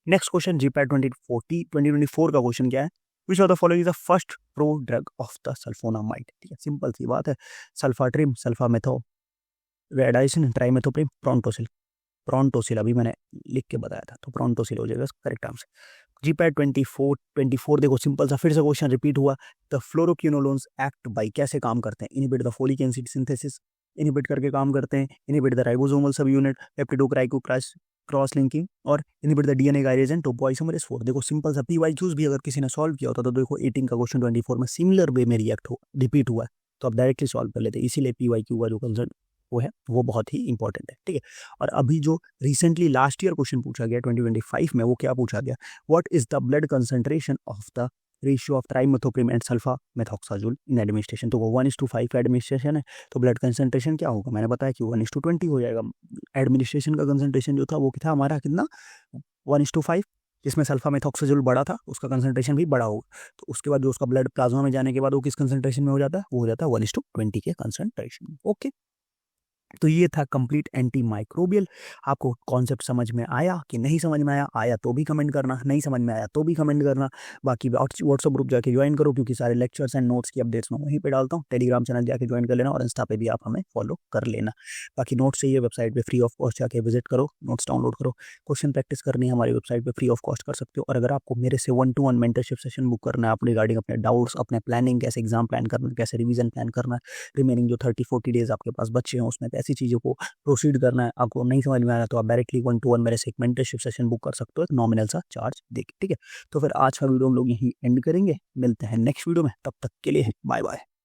नेक्स्ट क्वेश्चन जीपैट 2024 का क्वेश्चन क्या है, which of the following is the first pro drug of the sulphonamide, ठीक है। सिंपल सी बात है, सल्फाट्रिम, सल्फामेथो रेडाइसिन, ट्राइमेथोप्रिम, प्रोंटोसिल। प्रोंटोसिल अभी मैंने लिख के बताया था, तो प्रोंटोसिल हो जाएगा करेक्ट आंसर। जीपैट 24 देखो सिंपल सा फिर से क्वेश्चन रिपीट हुआ, द फ्लोरोक्विनोलोन्स एक्ट बाय, कैसे काम करते हैं, inhibit the folic acid synthesis, inhibit करके काम करते हैं, inhibit the ribosomal subunit, peptidoglycan cross linking, और inhibit the DNA gyrase and topoisomerase 4। देखो सिंपल सा पीवाईक्यूज भी अगर किसी ने सॉल्व किया होता तो देखो 18 का क्वेश्चन 24 में सिमिलर वे में रिपीट हुआ है, तो आप डायरेक्टली सॉल्व कर लेते हैं, इसीलिए पीवाईक्यू का जो कंसर्न वो है वो बहुत ही इंपॉर्टेंट है, ठीक है। और अभी जो रिसेंटली लास्ट ईयर क्वेश्चन पूछा गया 2025 में, वो क्या पूछा गया, what is the blood concentration of the ratio of trimethoprim and sulfamethoxazole in administration. तो वो 1:5 का एडमिनिस्ट्रेशन है, तो ब्लड कंसंट्रेशन क्या होगा, मैंने बताया कि 1:20 हो जाएगा। एडमिनिस्ट्रेशन का कंसंट्रेशन जो था वो था हमारा कितना, 1:5, जिसमें सल्फा मेथॉक्साजोल बड़ा था उसका कंसंट्रेशन भी बड़ा होगा, तो उसके बाद जो उसका ब्लड प्लाज्मा में जाने के बाद वो किस कंसंट्रेशन में हो जाता है, वो हो जाता है 1:20 के कंसंट्रेशन में, ओके। तो ये था कंप्लीट एंटी माइक्रोबियल। आपको कॉन्सेप्ट समझ में आया कि नहीं समझ में आया? आया तो भी कमेंट करना, नहीं समझ में आया तो भी कमेंट करना। बाकी व्हाट्सअप ग्रुप जाके ज्वाइन करो, क्योंकि सारे लेक्चर्स एंड नोट्स की अपडेट्स मैं वहीं पे डालता हूँ। टेलीग्राम चैनल जाके ज्वाइन कर लेना और इंस्टा पे भी आप हमें फॉलो कर लेना। बाकी नोट्स चाहिए, वेबसाइट पे फ्री ऑफ कॉस्ट जाके विजिट करो, नोट्स डाउनलोड करो। क्वेश्चन प्रैक्टिस करनी है हमारी वेबसाइट पे फ्री ऑफ कॉस्ट कर सकते हो। और अगर आपको मेरे से 1-to-1 मेंटरशिप सेशन बुक करना है अपने रिगार्डिंग अपने डाउट्स, अपने प्लानिंग, कैसे एग्जाम प्लान करना है, कैसे रिवीजन प्लान करना है, रिमेनिंग जो 30-40 डेज आपके पास बच्चे हैं उसमें ऐसी चीज़ों को प्रोसीड करना है, आपको नहीं समझ में आ रहा तो आप डायरेक्टली 1-to-1 मेरे से एक मेंटरशिप सेशन बुक कर सकते हो, एक नॉमिनल सा चार्ज देके। ठीक है, तो फिर आज का वीडियो हम लोग यहीं एंड करेंगे, मिलते हैं नेक्स्ट वीडियो में, तब तक के लिए बाय बाय।